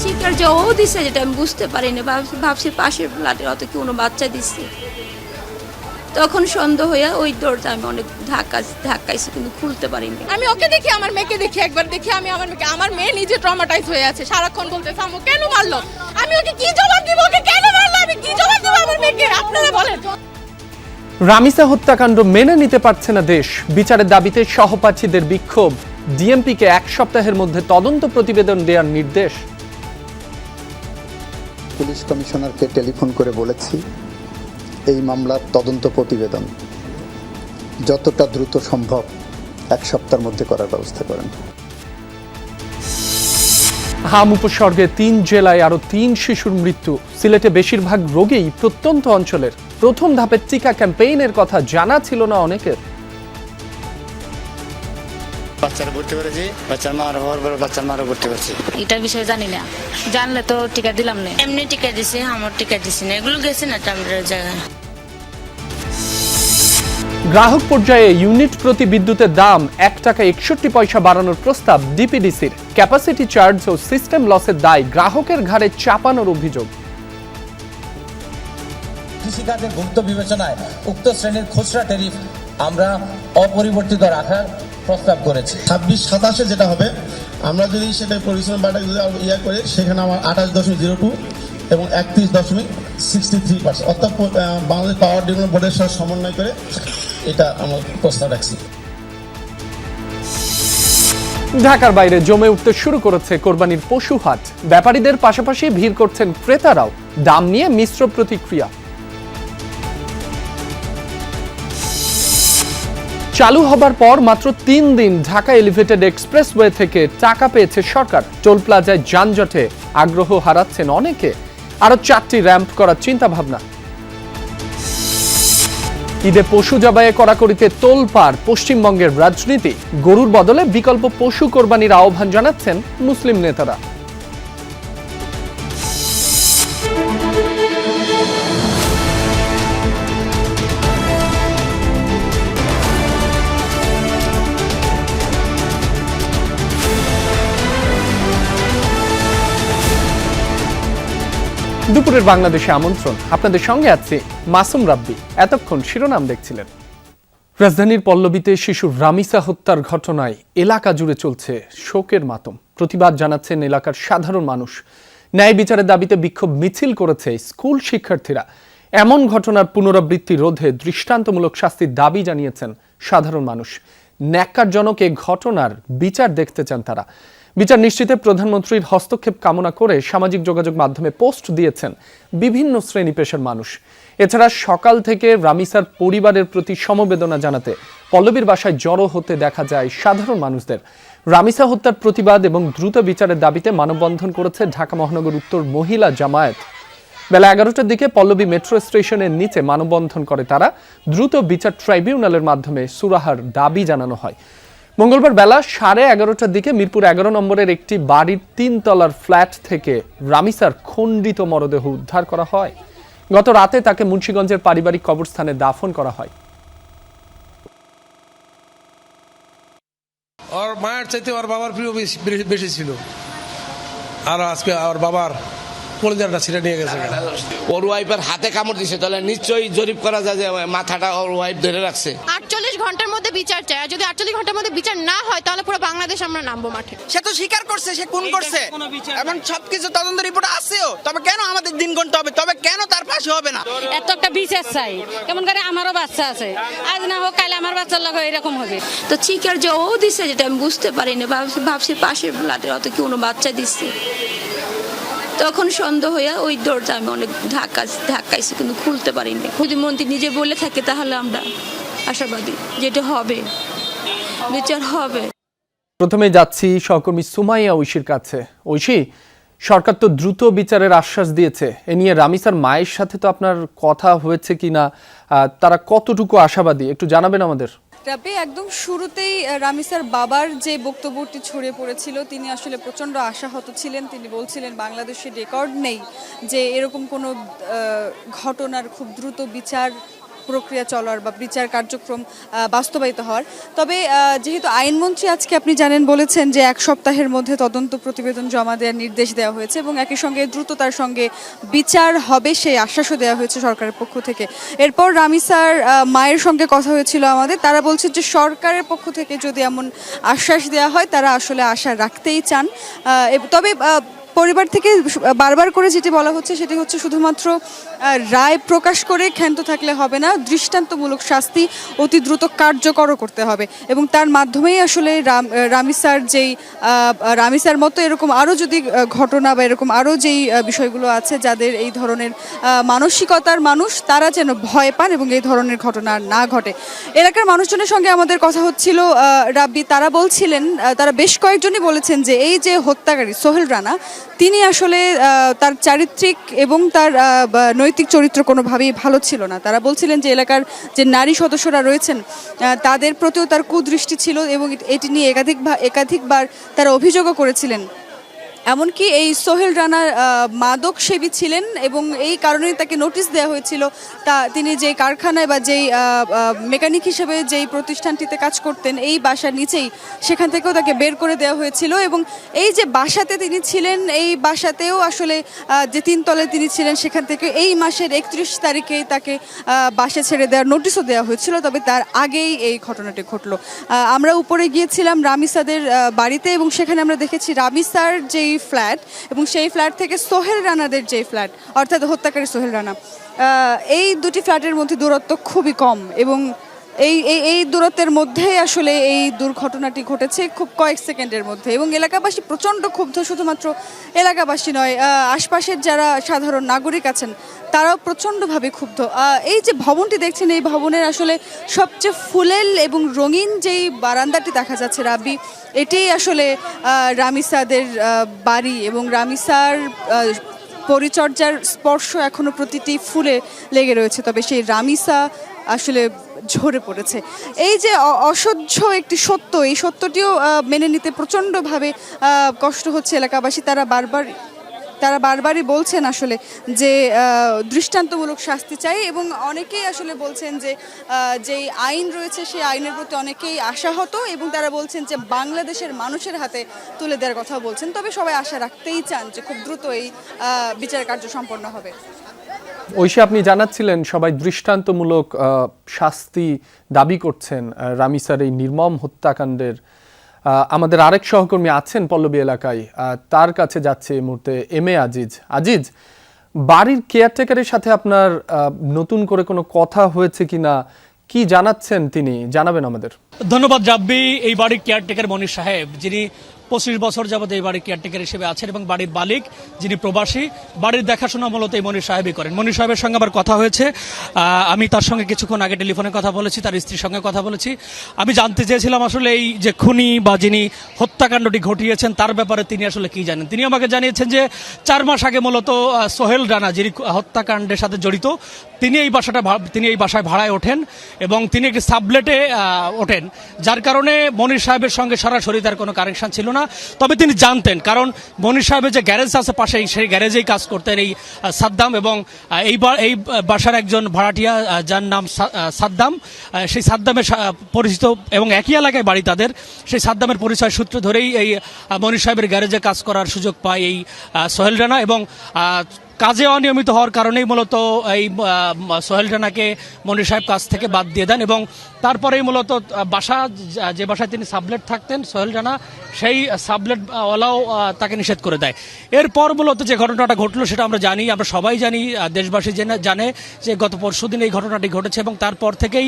চিকার যে ও দিছে যেটা আমি বুঝতে পারিনি, ভাবছি পাশের ফ্ল্যাটে অত কোনো বাচ্চা দিচ্ছে। তখন সন্দেহ হয়ে ওই দরজা আমি অনেক ধাক্কাইছি কিন্তু খুলতে পারিনি। আমি ওকে দেখি, আমার মেয়েকে দেখি, একবার দেখি আমি আমার মেয়ে নিজে ট্রমাটাইজ হয়ে আছে, সারাক্ষণ বলতেছে আম্মু কেন মারলো, আমি ওকে কি জবাব দিব, ওকে কেন মারলো, আমি কি জবাব দিব আমার মেয়েকে, আপনারা বলেন। রামিসা হত্যাকাণ্ড মেনে নিতে পারছে না দেশ, বিচারের দাবিতে সহপাঠীদের বিক্ষোভ, ডিএমপিকে 1 সপ্তাহের মধ্যে তদন্ত প্রতিবেদন দেওয়ার নির্দেশ। পুলিশ কমিশনারকে টেলিফোন করে বলেছি এই মামলার তদন্ত প্রতিবেদন যতটা দ্রুত সম্ভব 1 সপ্তাহের মধ্যে করার ব্যবস্থা করেন। হাম উপসর্গে 3 জেলায় আরো 3 শিশুর মৃত্যু। সিলেটে বেশিরভাগ রোগীই প্রত্যন্ত অঞ্চলের। প্রথম ধাপের টিকা ক্যাম্পেইনের কথা জানা ছিল না অনেকের। বাচ্চারা ভর্তি করেছি, বাচ্চার মার হওয়ার পর বাচ্চার মারও ভর্তি করছি। এটার বিষয়ে জানি না, জানলে তো টিকা দিলাম না। এমনি টিকা দিছি, আমার টিকা দিছি না, এগুলো গেছে না টামটার জায়গায়। গ্রাহক পর্যায়ে ইউনিট প্রতি বিদ্যুতের দাম 1 টাকা 61 পয়সা বাড়ানোর প্রস্তাব ডিপিডিসির। ক্যাপাসিটি চার্জ ও সিস্টেম লসের দায় গ্রাহকের ঘাড়ে চাপানোর অভিযোগ। কৃষিকাজের গুরুত্ব বিবেচনায় উক্ত শ্রেণীর খুচরা ট্যারিফ আমরা অপরিবর্তিত রাখার প্রস্তাব করেছি। 26-27 যেটা হবে, আমরা যদি সেটা পরিশ্রম বাটা করে সেখানে আমার 28.02 এবং 31.63%, অর্থাৎ বাংলাদেশ পাওয়ার ডেভেলপমেন্ট বোর্ডের সাথে সমন্বয় করে এটা আমার প্রস্তাব রাখছি। ঢাকার বাইরে জমে উঠতে শুরু করেছে কোরবানির পশু হাট। ব্যাপারীদের পাশাপাশি ভিড় করছেন ক্রেতারাও। দাম নিয়ে মিশ্র প্রতিক্রিয়া। চালু হবার পর মাত্র 3 দিন ঢাকা এলিভেটেড এক্সপ্রেসওয়ে থেকে টাকা পেয়েছে সরকার। টোল প্লাজায় যানজটে আগ্রহ হারাচ্ছেন অনেকে। আরো 4টি র্যাম্প করার চিন্তা ভাবনা। ঈদে পশু জবাইয়ে কড়াকড়িতে তোলপাড় পশ্চিমবঙ্গের রাজনীতি। গরুর বদলে বিকল্প পশু কোরবানির আহ্বান জানাচ্ছেন মুসলিম নেতারা। দুপুরের বাংলাদেশে আমন্ত্রণ, আপনাদের সঙ্গে আছি মাসুম রাব্বি। এতক্ষণ শিরোনাম দেখছিলেন। রাজধানীর পল্লবীতে শিশু রামিসা হত্যার ঘটনায় এলাকা জুড়ে চলছে শোকের মাতম। প্রতিবাদ জানাচ্ছেন এলাকার সাধারণ মানুষ। ন্যায় বিচারের দাবিতে বিক্ষোভ মিছিল করেছে স্কুল শিক্ষার্থীরা। এমন ঘটনার পুনরাবৃত্তি রোধে দৃষ্টান্তমূলক শাস্তির দাবি জানিয়েছেন সাধারণ মানুষ। ন্যাক্কারজনক এ ঘটনার বিচার দেখতে চান তারা। বিচার নিশ্চিতে প্রধানমন্ত্রীর হস্তক্ষেপ কামনা করে সামাজিক যোগাযোগ মাধ্যমে পোস্ট দিয়েছেন বিভিন্ন শ্রেণী পেশার মানুষ। এছাড়া সকাল থেকে রামিসার পরিবারের প্রতি সমবেদনা জানাতে পল্লবীর বাসায় জড়ো হতে দেখা যায় সাধারণ মানুষদের। রামিসা হত্যার প্রতিবাদ এবং দ্রুত বিচারের দাবিতে মানববন্ধন করেছে ঢাকা মহানগর উত্তর মহিলা জামায়াত। বেলা 11টার দিকে পল্লবী মেট্রো স্টেশনের নিচে মানববন্ধন করে তারা। দ্রুত বিচার ট্রাইব্যুনালের মাধ্যমে সুরাহার দাবি জানানো হয়। মঙ্গলবার বেলা 11:30টার দিকে মিরপুর 11 নম্বরের একটি বাড়ির 3 তলার ফ্ল্যাট থেকে রামিসার খণ্ডিত মরদেহ উদ্ধার করা হয়। গত রাতে তাকে মুন্সিগঞ্জের পারিবারিক কবরস্থানে দাফন করা হয়। ওর মায়ের চাইতে ওর বাবার প্রিয় বেশি ছিল, আর আজকে ওর বাবার কলিজাটা ছিঁড়ে নিয়ে গেছে। ওর ওয়াইফের হাতে কামড় দিছে, তাহলে নিশ্চয়ই জরিপ করা যায় যে মাথাটা ওর ওয়াইফ ধরে রাখছে। 48 ঘন্টার মধ্যে বিচার চাই, আর যদি 48 ঘন্টার মধ্যে বিচার না হয় তাহলে পুরো বাংলাদেশ আমরা নামবো মাঠে। সে তো স্বীকার করছে সে খুন করছে, এবং সবকিছু তদন্ত রিপোর্ট আসছেও, তবে কেন আমাদের দিন গুনতে হবে, তবে কেন তার পাশে হবে না? এত একটা বিচার চাই, কেমন করে আমারও বাচ্চা আছে, আজ না হোক কালে আমার বাচ্চার লগে এরকম হবে। তো চিকার যে ও দিছে যেটা আমি বুঝতে পারিনি, ভাবছি পাশের ফ্ল্যাটে অত কোনো বাচ্চা দিচ্ছে। তখন সন্দেহ হয়ে ওই দরজা আমি অনেক ধাক্কাইছি কিন্তু খুলতে পারিনি। যদি মন্ত্রী নিজে বলে থাকে তাহলে আমরা আশাবাদী যেটা হবে, বিচার হবে। প্রথমে যাচ্ছি সহকর্মী সুমাইয়া ঐশীর কাছে। ঐশী, সরকার তো দ্রুত বিচারের আশ্বাস দিয়েছে, এ নিয়ে রামিসার মায়ের সাথে তো আপনার কথা হয়েছে কিনা, তারা কতটুকু আশাবাদী একটু জানাবেন আমাদের। রাব্বি, একদম শুরুতেই রামিসার বাবার যে বক্তব্যটি ছড়িয়ে পড়েছিল, তিনি আসলে প্রচণ্ড আশাহত ছিলেন। তিনি বলছিলেন বাংলাদেশে রেকর্ড নেই যে এরকম কোনো ঘটনার খুব দ্রুত বিচার প্রক্রিয়া চলার বা বিচার কার্যক্রম বাস্তবায়িত হওয়ার। তবে যেহেতু আইনমন্ত্রী আজকে আপনি জানেন বলেছেন যে 1 সপ্তাহের মধ্যে তদন্ত প্রতিবেদন জমা দেওয়ার নির্দেশ দেওয়া হয়েছে এবং একই সঙ্গে দ্রুততার সঙ্গে বিচার হবে সেই আশ্বাসও দেওয়া হয়েছে সরকারের পক্ষ থেকে। এরপর রামিসার মায়ের সঙ্গে কথা হয়েছিল আমাদের, তারা বলছে যে সরকারের পক্ষ থেকে যদি এমন আশ্বাস দেওয়া হয় তারা আসলে আশা রাখতেই চান। তবে পরিবার থেকে বারবার করে যেটি বলা হচ্ছে সেটি হচ্ছে শুধুমাত্র রায় প্রকাশ করে ক্ষান্ত থাকলে হবে না, দৃষ্টান্তমূলক শাস্তি অতি দ্রুত কার্যকর করতে হবে এবং তার মাধ্যমেই আসলে রামিসার মতো এরকম আরও যদি ঘটনা বা এরকম আরও যেই বিষয়গুলো আছে যাদের এই ধরনের মানসিকতার মানুষ তারা যেন ভয় পান এবং এই ধরনের ঘটনা না ঘটে। এলাকার মানুষজনের সঙ্গে আমাদের কথা হচ্ছিল রাব্বি, তারা বলছিলেন, তারা বেশ কয়েকজনই বলেছেন যে এই যে হত্যাকারী সোহেল রানা তিনি আসলে তার চারিত্রিক এবং তার নৈতিক চরিত্র কোনোভাবেই ভালো ছিল না। তারা বলছিলেন যে এলাকার যে নারী সদস্যরা রয়েছেন তাদের প্রতিও তার কুদৃষ্টি ছিল এবং এটি নিয়ে একাধিকবার তারা অভিযোগও করেছিলেন। এমনকি এই সোহেল রানা মাদক সেবী ছিলেন এবং এই কারণেই তাকে নোটিশ দেওয়া হয়েছিল। তিনি যেই কারখানায় বা যেই মেকানিক হিসেবে যেই প্রতিষ্ঠানটিতে কাজ করতেন এই বাসার নিচেই, সেখান থেকেও তাকে বের করে দেওয়া হয়েছিল এবং এই যে বাসাতে তিনি ছিলেন এই বাসাতেও আসলে যে 3 তলায় তিনি ছিলেন সেখান থেকে এই মাসের 31 তারিখেই তাকে বাসা ছেড়ে দেওয়ার নোটিশও দেওয়া হয়েছিল। তবে তার আগেই এই ঘটনাটি ঘটলো। আমরা উপরে গিয়েছিলাম রামিসাদের বাড়িতে এবং সেখানে আমরা দেখেছি রামিসার যেই ফ্ল্যাট এবং সেই ফ্ল্যাট থেকে সোহেল রানাদের যে ফ্ল্যাট অর্থাৎ হত্যাকারী সোহেল রানা, এই দুটি ফ্ল্যাটের মধ্যে দূরত্ব খুবই কম এবং এই দূরত্বের মধ্যে আসলে এই দুর্ঘটনাটি ঘটেছে খুব কয়েক সেকেন্ডের মধ্যে এবং এলাকাবাসী প্রচণ্ড ক্ষুব্ধ। শুধুমাত্র এলাকাবাসী নয়, আশপাশের যারা সাধারণ নাগরিক আছেন তারাও প্রচণ্ডভাবে ক্ষুব্ধ। এই যে ভবনটি দেখছেন এই ভবনের আসলে সবচেয়ে ফুলেল এবং রঙিন যেই বারান্দাটি দেখা যাচ্ছে রাব্বি, এটি আসলে রামিসাদের বাড়ি এবং রামিসার পরিচর্যার স্পর্শ এখনো প্রতিটি ফুলে লেগে রয়েছে। তবে সেই রামিসা আসলে ঝরে পড়েছে। এই যে অসহ্য একটি সত্য, এই সত্যটিও মেনে নিতে প্রচণ্ডভাবে কষ্ট হচ্ছে এলাকাবাসী। তারা বারবারই বলছেন আসলে যে দৃষ্টান্তমূলক শাস্তি চাই এবং অনেকেই আসলে বলছেন যে যেই আইন রয়েছে সেই আইনের প্রতি অনেকেই আশাহত এবং তারা বলছেন যে বাংলাদেশের মানুষের হাতে তুলে দেওয়ার কথা বলছেন। তবে সবাই আশা রাখতেই চান যে খুব দ্রুত এই বিচার কার্য সম্পন্ন হবে। ঐশী, আপনি জানাচ্ছিলেন সবাই দৃষ্টান্তমূলক শাস্তি দাবি করছেন রামিসার এই নির্মম হত্যাকাণ্ডের। আমাদের আরেক সহকর্মী আছেন পল্লবী এলাকায়, তার কাছে যাচ্ছে এই মুহূর্তে এম এ আজিজ। বাড়ির কেয়ারটেকারের সাথে আপনার নতুন করে কোনো কথা হয়েছে কিনা, কি জানাচ্ছেন তিনি, জানাবেন আমাদের। ধন্যবাদ রাব্বি। এই বাড়ির কেয়ারটেকার মনির সাহেব, যিনি 25 বছর যাবত এই বাড়ির কেয়ারটেকার হিসেবে আছেন এবং বাড়ির মালিক যিনি প্রবাসী, বাড়ির দেখাশোনা মূলত এই মনির সাহেবই করেন। মনির সাহেবের সঙ্গে আমার কথা হয়েছে, আমি তার সঙ্গে কিছুক্ষণ আগে টেলিফোনে কথা বলেছি, তার স্ত্রীর সঙ্গে কথা বলেছি। আমি জানতে চেয়েছিলাম আসলে এই যে খুনি বা যিনি হত্যাকাণ্ডটি ঘটিয়েছেন তার ব্যাপারে তিনি আসলে কি জানেন। তিনি আমাকে জানিয়েছেন যে 4 মাস আগে মূলত সোহেল রানা যিনি হত্যাকাণ্ডের সাথে জড়িত তিনি এই বাসায় ভাড়ায় ওঠেন এবং তিনি একটি সাবলেটে ওঠেন, যার কারণে মনির সাহেবের সঙ্গে সরাসরি তার কোনো কানেকশন ছিল না। তবে তিনি জানতেন, কারণ মনির সাহেবের যে গ্যারেজ আছে পাশেই, সেই গ্যারেজেই কাজ করতেন এই সাদ্দাম এবং এই বাসার একজন ভাড়াটিয়া যার নাম সাদ্দাম। সেই সাদ্দামের পরিচিত এবং একই এলাকায় বাড়ি তাদের, সেই সাদ্দামের পরিচয় সূত্র ধরেই এই মনির সাহেবের গ্যারেজে কাজ করার সুযোগ পায় এই সোহেল রানা এবং কাজে অনিয়মিত হওয়ার কারণেই মূলত এই সোহেল রানাকে মনির সাহেব কাজ থেকে বাদ দিয়ে দেন এবং তারপরেই মূলত যে বাসায় তিনি সাবলেট থাকতেন সোহেল রানা, সেই সাবলেট ওয়ালাও তাকে নিষেধ করে দেয়। এরপর মূলত যে ঘটনাটা ঘটলো সেটা আমরা জানি, আমরা সবাই জানি, দেশবাসী জানে যে গত পরশুদিন এই ঘটনাটি ঘটেছে এবং তারপর থেকেই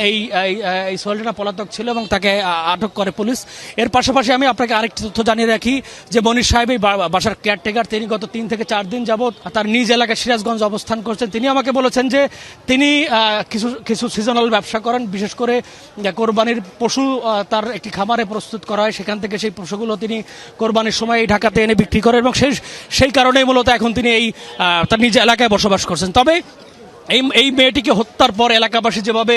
এই সোহেল রানা পলাতক ছিল এবং তাকে আটক করে পুলিশ। এর পাশাপাশি আমি আপনাকে আরেকটি তথ্য জানিয়ে রাখি যে মনির সাহেব এই বাসার কেয়ারটেকার, তিনি গত 3 থেকে 4 দিন যাবত তার নিজ এলাকায় সিরাজগঞ্জ অবস্থান করছেন। তিনি আমাকে বলেছেন যে তিনি কিছু সিজনাল ব্যবসা করেন, বিশেষ করে কোরবানির পশু তার একটি খামারে প্রস্তুত করা হয়, সেখান থেকে সেই পশুগুলো তিনি কোরবানির সময় ঢাকাতে এনে বিক্রি করেন এবং সেই কারণেই মূলত এখন তিনি তার নিজ এলাকায় বসবাস করছেন। তবে এই মেয়েটিকে হত্যার পর এলাকাবাসী যেভাবে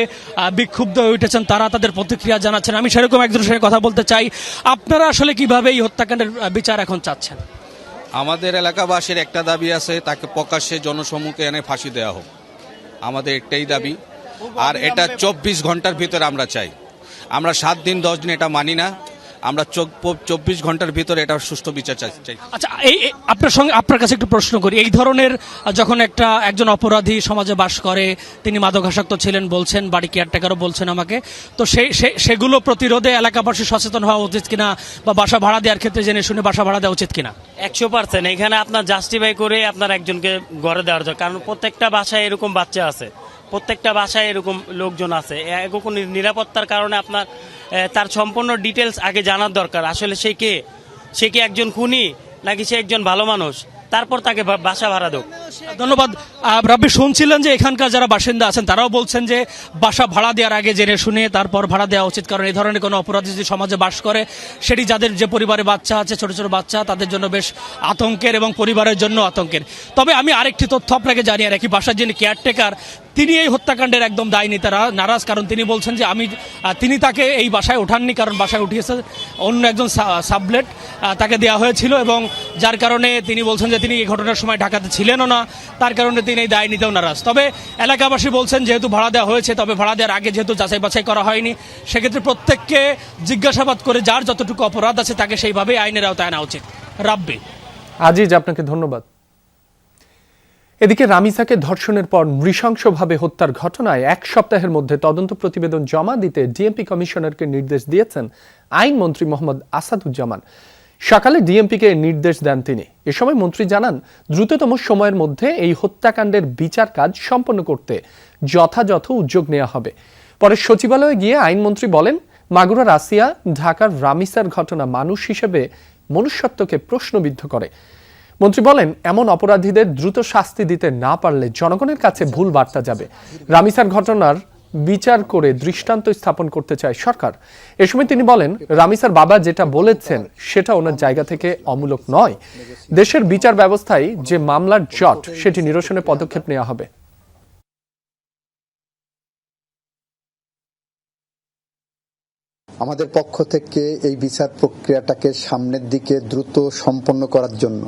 বিক্ষুব্ধ হয়ে উঠেছেন, তারা তাদের প্রতিক্রিয়া জানাচ্ছেন। আমি সেরকম একজনের সঙ্গে কথা বলতে চাই। আপনারা আসলে কিভাবে এই হত্যাকাণ্ডের বিচার এখন চাচ্ছেন? আমাদের এলাকাবাসীর একটা দাবি আছে, তাকে প্রকাশ্যে জনসম্মুখে এনে ফাঁসি দেওয়া হোক। আমাদের একটাই দাবি। আর এটা 24 ঘন্টার ভিতরে আমরা চাই। আমরা 7 দিন 10 দিন এটা মানি না, আমরা 24 ঘন্টার ভিতরে এটা সুষ্ঠু বিচার চাই। আচ্ছা, এই আপনার কাছে একটু প্রশ্ন করি, এই ধরনের যখন একজন অপরাধী সমাজে বাস করে, তিনি মাদকাসক্ত ছিলেন বলছেন, বাড়ি কেয়ারটেকারও বলছেন আমাকে, তো সেগুলো প্রতিরোধে এলাকাবাসী সচেতন হওয়া উচিত কিনা, বা বাসা ভাড়া দেওয়ার ক্ষেত্রে জেনে শুনে বাসা ভাড়া দেওয়া উচিত কিনা? 100% এখানে আপনার জাস্টিফাই করে আপনার একজনকে ঘরে দেওয়ার জন্য, কারণ প্রত্যেকটা বাসায় এরকম বাচ্চা আছে, প্রত্যেকটা বাসায় এরকম লোকজন আছে। এরকম নিরাপত্তার কারণে আপনার তার সম্পূর্ণ ডিটেলস আগে জানার দরকার। আসলে সে কি একজন খুনি নাকি সে একজন ভালো মানুষ, তারপর তাকে বাসা ভাড়া দেব। ধন্যবাদ। রাব্বি, শুনছিলেন যে এখানকার যারা বাসিন্দা আছেন তারাও বলছেন যে বাসা ভাড়া দেওয়ার আগে জেনে শুনে তারপর ভাড়া দেওয়া উচিত, কারণ এই ধরনের কোনো অপরাধী যদি সমাজে বাস করে সেটি যাদের যে পরিবারে বাচ্চা আছে, ছোট ছোট বাচ্চা, তাদের জন্য বেশ আতঙ্কের এবং পরিবারের জন্য আতঙ্কের। তবে আমি আরেকটি তথ্য আপনাকে জানিয়ে রাখি, বাসার যিনি কেয়ারটেকার তিনি এই হত্যাকাণ্ডের একদম দায় নিতে নারাজ, কারণ তিনি বলছেন যে তিনি তাকে এই বাসায় ওঠাননি, কারণ বাসায় উঠিয়েছে অন্য একজন সাবলেট, তাকে দেওয়া হয়েছিল, এবং যার কারণে তিনি বলছেন যে তিনি এই ঘটনার সময় ঢাকাতে ছিলেনও না, তার কারণে তিনি এই দায় নিতেও নারাজ। তবে এলাকাবাসী বলছেন যেহেতু ভাড়া দেওয়া হয়েছে, তবে ভাড়া দেওয়ার আগে যেহেতু যাচাই বাছাই করা হয়নি, সেক্ষেত্রে প্রত্যেককে জিজ্ঞাসাবাদ করে যার যতটুকু অপরাধ আছে তাকে সেইভাবেই আইনের আওতায় আনা উচিত। রাব্বি। আজিজ, আপনাকে ধন্যবাদ। এদিকে রামিসাকে ধর্ষণের পর নৃশংসভাবে হত্যার ঘটনায় 1 সপ্তাহের মধ্যে তদন্ত প্রতিবেদন জমা দিতে ডিএমপি কমিশনারকে নির্দেশ দিয়েছেন আইনমন্ত্রী মোহাম্মদ আসাদুজ্জামান। সকালে ডিএমপিকে নির্দেশ দেন তিনি। এ সময় মন্ত্রী জানান, দ্রুততম সময়ের মধ্যে এই হত্যাকাণ্ডের বিচার কাজ সম্পন্ন করতে যথাযথ উদ্যোগ নেওয়া হবে। পরে সচিবালয়ে গিয়ে আইনমন্ত্রী বলেন, মাগুরার আসিয়া, ঢাকার রামিসার ঘটনা মানুষ হিসেবে মনুষ্যত্বকে প্রশ্নবিদ্ধ করে। মন্ত্রী বলেন, এমন অপরাধীদের দ্রুত শাস্তি দিতে না পারলে জনগণের কাছে ভুল বার্তা যাবে। রামিসার ঘটনার বিচার করে দৃষ্টান্ত স্থাপন করতে চায় সরকার। এ সময় তিনি বলেন, রামিসার বাবা যেটা বলেছেন সেটা ওনার জায়গা থেকে অমূলক নয়। দেশের বিচার ব্যবস্থায় যে মামলার জট, সেটি নিরসনে পদক্ষেপ নেওয়া হবে। আমাদের পক্ষ থেকে এই বিচার প্রক্রিয়াটাকে সামনের দিকে দ্রুত সম্পন্ন করার জন্য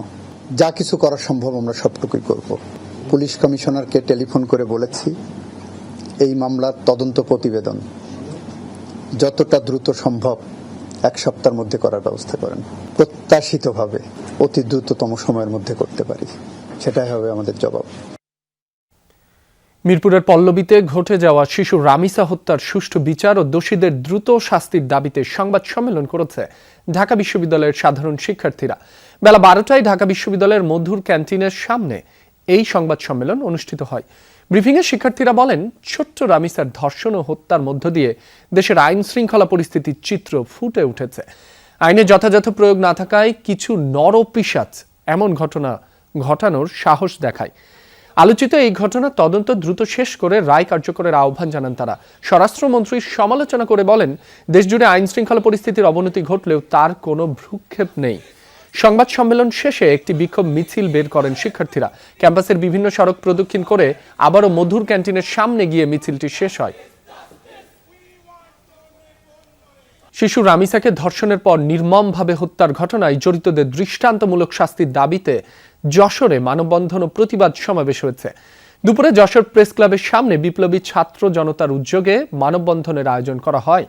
যা কিছু করা সম্ভব আমরা সবটুকুই করব। পুলিশ কমিশনারকে টেলিফোন করে বলেছি, এই মামলার তদন্ত প্রতিবেদন যতটা দ্রুত সম্ভব 1 সপ্তাহের মধ্যে করার ব্যবস্থা করেন। প্রত্যাশিতভাবে অতি দ্রুততম সময়ের মধ্যে করতে পারি, সেটাই হবে আমাদের জবাব। মিরপুরের পল্লবীতে ঘটে যাওয়া শিশু রামিসা হত্যার সুষ্ঠু বিচার ও দোষীদের দ্রুত শাস্তির দাবিতে সংবাদ সম্মেলন করেছে ঢাকা বিশ্ববিদ্যালয়ের সাধারণ শিক্ষার্থীরা। বেলা 12টায় ঢাকা বিশ্ববিদ্যালয়ের মধুর ক্যান্টিনের সামনে এই সংবাদ সম্মেলন অনুষ্ঠিত হয়। ব্রিফিংয়ে শিক্ষার্থীরা বলেন, ছোট্ট রামিসার ধর্ষণ ও হত্যার মধ্য দিয়ে দেশের আইন শৃঙ্খলা পরিস্থিতির চিত্র ফুটে উঠেছে। আইনে যথাযথ প্রয়োগ না থাকায় কিছু নরপিশাচ এমন ঘটনা ঘটানোর সাহস দেখায়। আলোচিত এই ঘটনা তদন্ত দ্রুত শেষ করে রায় কার্যকরের আহ্বান জানান তারা। স্বরাষ্ট্রমন্ত্রীর সমালোচনা করে বলেন, দেশজুড়ে আইন শৃঙ্খলা পরিস্থিতির অবনতি ঘটলেও তার কোনো ভ্রুক্ষেপ নেই। সংবাদ সম্মেলন শেষে একটি বিক্ষোভ মিছিল বের করেন শিক্ষার্থীরা। ক্যাম্পাসের বিভিন্ন সড়ক প্রদক্ষিণ করে আবারও মধুর ক্যান্টিনের সামনে গিয়ে মিছিলটি শেষ হয়। শিশু রামিসাকে ধর্ষণের পর নির্মমভাবে হত্যার ঘটনায় জড়িতদের দৃষ্টান্তমূলক শাস্তির দাবিতে যশোরে মানববন্ধন ও প্রতিবাদ সমাবেশ হয়েছে। দুপুরে যশোর প্রেস ক্লাবের সামনে বিপ্লবী ছাত্র জনতার উদ্যোগে মানববন্ধনের আয়োজন করা হয়।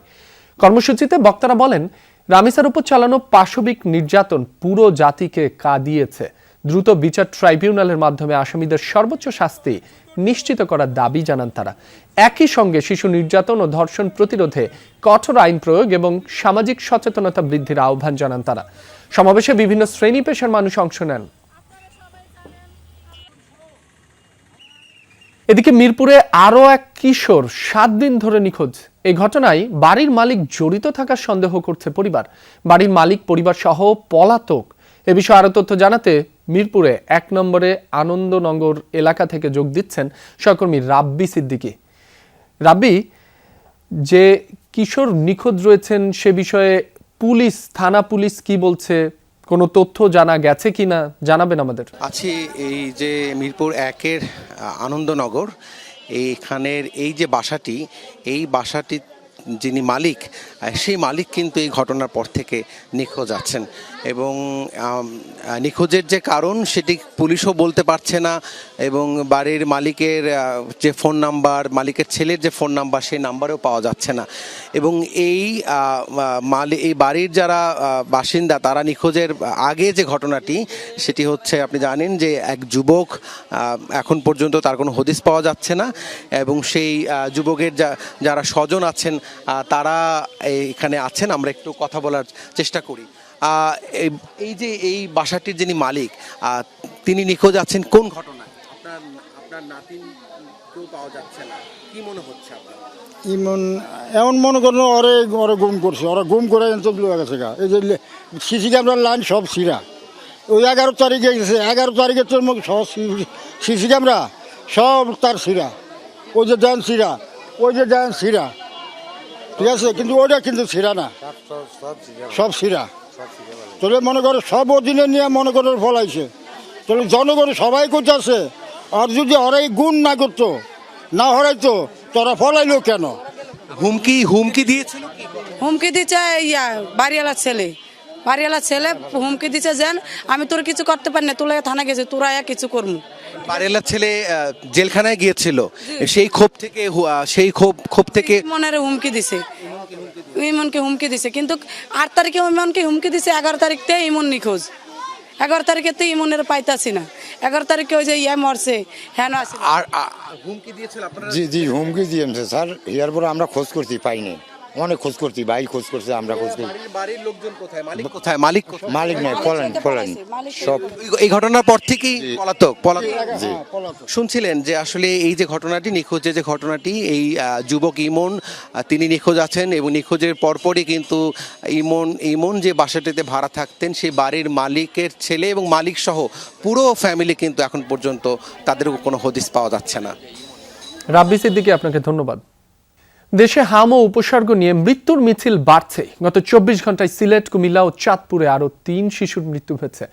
কর্মসূচিতে বক্তারা বলেন, রামিসার উপর চালানো পাশবিক নির্যাতন পুরো জাতিকে কাঁদিয়েছে। দ্রুত বিচার ট্রাইব্যুনালের মাধ্যমে আসামিদের সর্বোচ্চ শাস্তি নিশ্চিত করার দাবি জানান তারা। একই সঙ্গে শিশু নির্যাতন ও ধর্ষণ প্রতিরোধে কঠোর আইন প্রয়োগ এবং সামাজিক সচেতনতা বৃদ্ধির আহ্বান জানান তারা। সমাবেশে বিভিন্ন শ্রেণী পেশার মানুষ অংশ নেন। এদিকে মিরপুরে আরও এক কিশোর 7 দিন ধরে নিখোঁজ। এই ঘটনায় বাড়ির মালিক জড়িত থাকার সন্দেহ করছে পরিবার। বাড়ির মালিক পরিবার সহ পলাতক। এ বিষয়ে আরো তথ্য জানাতে মিরপুরে 1 নম্বরে আনন্দনগর এলাকা থেকে যোগ দিচ্ছেন সহকর্মী রাব্বি সিদ্দিকী। রাব্বি, যে কিশোর নিখোঁজ রয়েছেন সে বিষয়ে থানা পুলিশ কি বলছে, কোনো তথ্য জানা গেছে কিনা জানাবেন আমাদের। আছি এই যে মিরপুর 1-এর আনন্দনগর, এইখানের এই যে বাসাটি, এই বাসাটি যিনি মালিক সেই মালিক কিন্তু এই ঘটনার পর থেকে নিখোঁজ আছেন এবং নিখোঁজের যে কারণ সেটি পুলিশও বলতে পারছে না এবং বাড়ির মালিকের যে ফোন নাম্বার, মালিকের ছেলের যে ফোন নাম্বার সেই নাম্বারও পাওয়া যাচ্ছে না এবং এই বাড়ির যারা বাসিন্দা তারা নিখোঁজের আগে যে ঘটনাটি সেটি হচ্ছে আপনি জানেন যে এক যুবক এখন পর্যন্ত তার কোনো হদিস পাওয়া যাচ্ছে না এবং সেই যুবকের যারা স্বজন আছেন তারা এখানে আছেন, আমরা একটু কথা বলার চেষ্টা করি। এই যে এই বাসাটির যিনি মালিক তিনি নিখোঁজ আছেন কোন ঘটনায়? আপনার নাতিন কেউ পাওয়া যাচ্ছে না, কি মনে হচ্ছে আপনার? এমন মনে করেন ওরা গুম করছে, ওরা গুম করে গেছে গা। এই যে সিসি ক্যামেরার লাইন সব সিরা, ওই 11 তারিখে গেছে, 11 তারিখে তোর মুখ সব সিসি ক্যামেরা সব তার সিরা, ওই যে দেন সিরা, ওই যে দেন সিরা, ঠিক আছে, কিন্তু ওইটা কিন্তু সিরা না, সব সিরা। তাহলে মনে করো সব অধীনে নিয়ে মনে করো ফলাইছে, তাহলে জনগণ সবাই করতেছে। আর যদি ওরাই গুণ না করতো, না হরাইতো, তোরা ফলাইলো কেন? হুমকি দিয়েছিল, হুমকি দিচ্ছে বাড়িওয়ালার ছেলে হুমকি দিচ্ছে যেন আমি তোর কিছু করতে পারি না, তোলা থানা গেছে, তোরা কিছু করবো। বাড়িওয়ালার ছেলে জেলখানায় গিয়েছিল, সেই ক্ষোভ থেকে মনের হুমকি দিছে, ইমনকে হুমকি দিছে, কিন্তু 8 তারিখে ইমনকে হুমকি দিছে, 11 তারিখতে ইমন নিখোঁজ, 11 তারিখে তো ইমনের পাইতাছি না, 11 তারিখে ওই যে মরছে হ্যাঁ আছে। আর হুমকি দিয়েছিল আপনারা? জি হুমকি দিয়েছে স্যার, এর পরে আমরা খোঁজ করছি, পাইনি, অনেক খোঁজ করছি, ভাই খোঁজ করছে, আমরা খোঁজ করছি। বাড়ির লোকজন কোথায়, মালিক কোথায়? মালিক নাই, ফলান সব। এই ঘটনার পর থেকেই পলাতক। শুনছিলেন যে আসলে এই যে ঘটনাটি, নিখোঁজের যে ঘটনাটি, এই যুবক ইমন তিনি নিখোঁজ আছেন এবং নিখোঁজের পরপরই কিন্তু ইমন যে বাসাটিতে ভাড়া থাকতেন সেই বাড়ির মালিকের ছেলে এবং মালিক সহ পুরো ফ্যামিলি কিন্তু এখন পর্যন্ত তাদের কোনো হদিস পাওয়া যাচ্ছে না। রাব্বি সিদ্দিকী, আপনাকে ধন্যবাদ। দেশে হাম ও উপসর্গ নিয়ে মৃত্যুর মিছিল বাড়ছে। গত 24 ঘন্টায় সিলেট, কুমিল্লা ও চাঁদপুরে আরও 3 শিশুর মৃত্যু হয়েছে।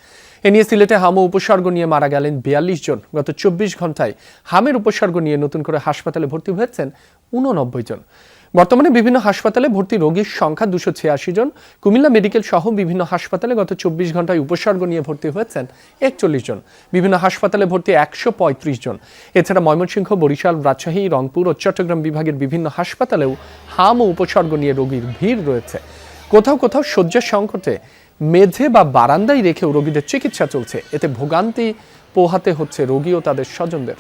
এ নিয়ে সিলেটে হাম ও উপসর্গ নিয়ে মারা গেলেন 42 জন। গত 24 ঘন্টায় হামের উপসর্গ নিয়ে নতুন করে হাসপাতালে ভর্তি হয়েছেন 89 জন। বর্তমানে বিভিন্ন হাসপাতালে ভর্তি রোগীর সংখ্যা 286 জন। কুমিল্লা মেডিকেল সহ বিভিন্ন হাসপাতালে গত 24 ঘন্টায় উপসর্গ নিয়ে ভর্তি হয়েছেন 41 জন। বিভিন্ন হাসপাতালে ভর্তি 135 জন। এছাড়া ময়মনসিংহ, বরিশাল, রাজশাহী, রংপুর ও চট্টগ্রাম বিভাগের বিভিন্ন হাসপাতালেও হাম ও উপসর্গ নিয়ে রোগীর ভিড় রয়েছে। কোথাও কোথাও শয্যা সংকটে মেঝে বা বারান্দায় রেখেও রোগীদের চিকিৎসা চলছে। এতে ভোগান্তি পোহাতে হচ্ছে রোগী ও তাদের স্বজনদের।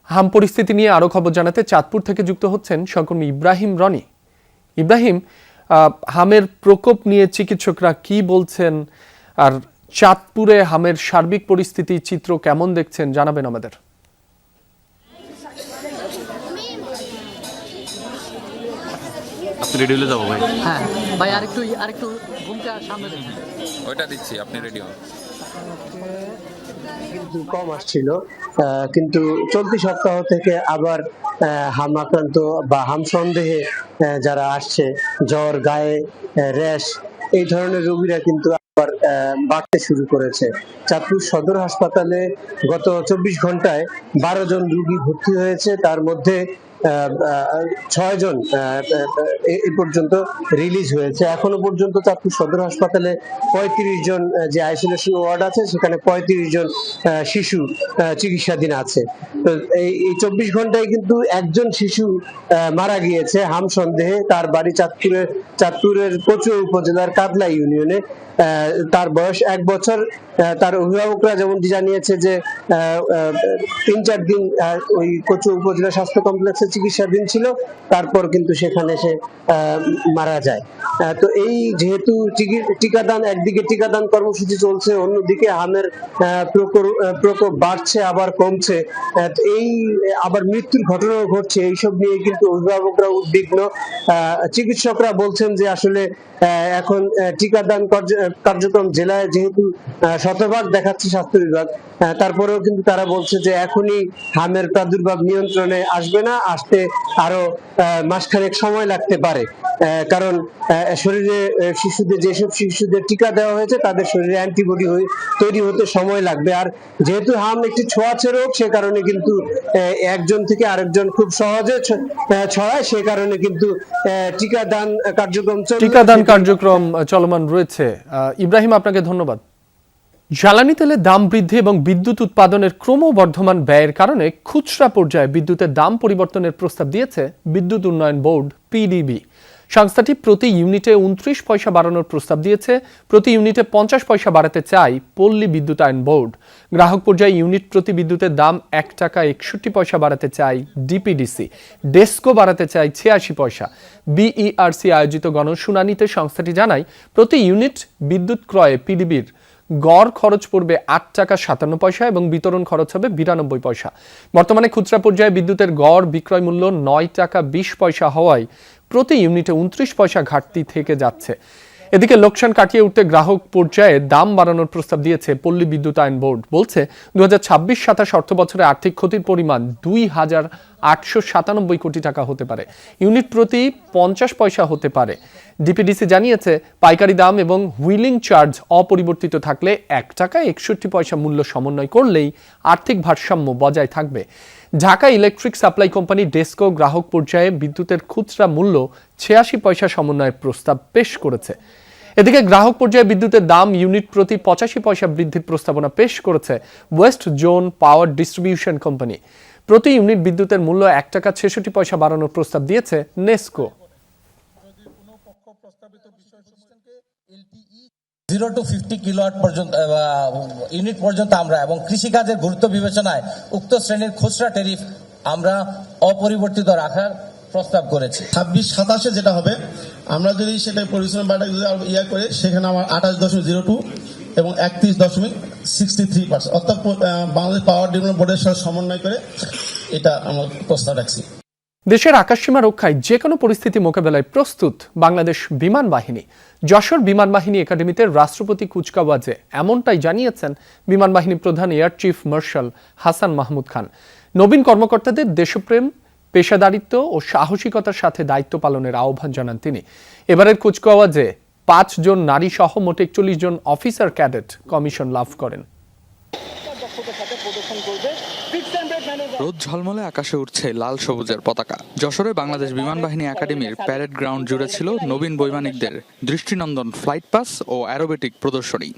হাম পরিস্থিতি নিয়ে আরো খবর জানাতে চাঁদপুর থেকে যুক্ত হচ্ছেন সহকর্মী ইব্রাহিম রনি। ইব্রাহিম, হামের প্রকোপ নিয়ে চিকিৎসকরা কি বলছেন, আর চাঁদপুরে হামের সার্বিক পরিস্থিতি চিত্র কেমন দেখছেন জানাবেন আমাদের। আপনি রেডি হলে যাবো ভাই। হ্যাঁ ভাই, আরেকটু ঘুমটা সামনে দেখুন, ওইটা দিচ্ছি, আপনি রেডি হন। কম আসছিল, কিন্তু চলতি সপ্তাহ থেকে আবার হাম আক্রান্ত বা হাম সন্দেহে যারা আসছে, জ্বর, গায়ে র্যাশ, এই ধরনের রোগীরা কিন্তু আবার বাড়তে শুরু করেছে। চাঁদপুর সদর হাসপাতালে গত 24 ঘন্টায় 12 জন রোগী ভর্তি হয়েছে, তার মধ্যে 6 জন এই পর্যন্ত রিলিজ হয়েছে। এখনো পর্যন্ত চাঁদপুর সদর হাসপাতালে 35 জন যে আইসোলেশন ওয়ার্ড আছে সেখানে 35 জন শিশু চিকিৎসাধীন আছে। তো এই 24 ঘন্টায় কিন্তু একজন শিশু মারা গিয়েছে হাম সন্দেহে। তার বাড়ি চাঁদপুরের কচুয়া উপজেলার কাদলা ইউনিয়নে। তার বয়স 1 বছর। তার অভিভাবকরা যেমনটি জানিয়েছে যে 3-4 দিন ওই কচুয়া উপজেলা স্বাস্থ্য কমপ্লেক্সে চিকিৎসাধীন ছিল, তারপর কিন্তু সেখানে সে মারা যায়। তো এই যেহেতু টিকাদান, একদিকে টিকাদান কর্মসূচি চলছে, অন্যদিকে হামের প্রকোপ বাড়ছে আবার কমছে, এই আবার মৃত্যুর ঘটনাও ঘটছে, এইসব নিয়ে কিন্তু অভিভাবকরা উদ্বিগ্ন। চিকিৎসকরা বলছেন যে আসলে এখন টিকাদান কার্যক্রম জেলায় যেহেতু শতভাগ দেখাচ্ছে স্বাস্থ্য বিভাগ, তারপরেও কিন্তু তারা বলছে যে এখনই হামের প্রাদুর্ভাব নিয়ন্ত্রণে আসবে না, আসতে আরো মাসখানেক সময় লাগতে পারে, কারণ শরীরে যেসব শিশুদের টিকা দেওয়া হয়েছে তাদের শরীরে অ্যান্টিবডি তৈরি হতে সময় লাগবে। আর যেহেতু হাম একটি ছোঁয়াচে রোগ, সে কারণে কিন্তু একজন থেকে আরেকজন খুব সহজে ছড়ায়, সে কারণে কিন্তু টিকাদান কার্যক্রম চলমান রয়েছে। ইব্রাহিম, আপনাকে ধন্যবাদ। জ্বালানি তেলের দাম বৃদ্ধি এবং বিদ্যুৎ উৎপাদনের ক্রমবর্ধমান ব্যয়ের কারণে খুচরা পর্যায়ে বিদ্যুতের দাম পরিবর্তনের প্রস্তাব দিয়েছে বিদ্যুৎ উন্নয়ন বোর্ড পিডিবি। সংস্থাটি প্রতি ইউনিটে 29 পয়সা বাড়ানোর প্রস্তাব দিয়েছে। প্রতি ইউনিটে 50 পয়সা বাড়াতে চায় পল্লী বিদ্যুতায়ন বোর্ড। গ্রাহক পর্যায়ে ইউনিট প্রতি বিদ্যুতের দাম 1 টাকা 61 পয়সা বাড়াতে চায় ডিপিডিসি। ডেস্কো বাড়াতে চায় 86 পয়সা। বিইআরসি আয়োজিত গণশুনানিতে সংস্থাটি জানায়, প্রতি ইউনিট বিদ্যুৎ ক্রয়ে পিডিবির গড় খরচ পড়বে 8 টাকা 57 পয়সা এবং বিতরণ খরচ হবে 92 পয়সা। বর্তমানে খুচরা পর্যায়ে বিদ্যুতের গড় বিক্রয় মূল্য 9 টাকা 20 পয়সা হওয়ায় প্রতি ইউনিটে 29 পয়সা ঘাটতি থেকে যাচ্ছে। এদিকে লোকসান কাটিয়ে উঠতে গ্রাহক পর্যায়ে দাম বাড়ানোর প্রস্তাব দিয়েছে পল্লী বিদ্যুতায়ন বোর্ড। বলছে 2026-27 অর্থ বছরে আর্থিক ক্ষতির পরিমাণ 2,897 কোটি টাকা হতে পারে। ইউনিট প্রতি 50 পয়সা হতে পারে। ডিপিডিসি জানিয়েছে, পাইকারি দাম এবং হুইলিং চার্জ অপরিবর্তিত থাকলে 1 টাকা 61 পয়সা মূল্য সমন্বয় করলেই আর্থিক ভারসাম্য বজায় থাকবে। Dhaka electric supply company DESCO গ্রাহক পর্যায়ে বিদ্যুতের খুচরা মূল্য 86 পয়সা সমন্বয়ের প্রস্তাব পেশ করেছে। এদিকে গ্রাহক পর্যায়ে বিদ্যুতের দাম ইউনিট প্রতি 85 পয়সা বৃদ্ধির প্রস্তাবনা পেশ করেছে West zone power distribution company. প্রতি ইউনিট বিদ্যুতের মূল্য 1 টাকা 66 পয়সা বাড়ানোর প্রস্তাব দিয়েছে নেসকো। 0 to 50 কিলোওয়াট পর্যন্ত ইউনিট পর্যন্ত আমরা এবং কৃষিকাজের গুরুত্ব বিবেচনায় উক্ত শ্রেণীর খুচরা ট্যারিফ আমরা অপরিবর্তিত রাখার প্রস্তাব করেছি। 26-27 যেটা হবে, আমরা যদি সেটা পরিশ্রম বাটা যদি করে সেখানে আমার 28.02 এবং 31.63%, অর্থাৎ বাংলাদেশ পাওয়ার ডেভেলপমেন্ট বোর্ডের সাথে সমন্বয় করে এটা আমরা প্রস্তাব রাখছি। দেশের আকাশসীমা রক্ষায় যে কোনো পরিস্থিতি মোকাবেলায় প্রস্তুত বাংলাদেশ বিমান বাহিনী। যশোর বিমান বাহিনী একাডেমিতে রাষ্ট্রপতি কুচকাওয়াজে এমনটাই জানিয়েছেন বিমান বাহিনী প্রধান air chief marshal Hasan Mahmud Khan. নবীন কর্মকর্তাদের দেশপ্রেম, পেশাদারিত্ব ও সাহসিকতার সাথে দায়িত্ব পালনের আহ্বান জানান তিনি। এবারের কুচকাওয়াজে 5 জন নারী সহ মোট 41 জন অফিসার ক্যাডেট কমিশন লাভ করেন। রোদ ঝলমলে আকাশে উঠছে লাল সবুজের পতাকা। যশোরে বাংলাদেশ বিমান বাহিনী একাডেমির প্যারেড গ্রাউন্ড জুড়ে ছিল নবীন বৈমানিকদের দৃষ্টিনন্দন ফ্লাইট পাস ও অ্যারোবেটিক প্রদর্শনী।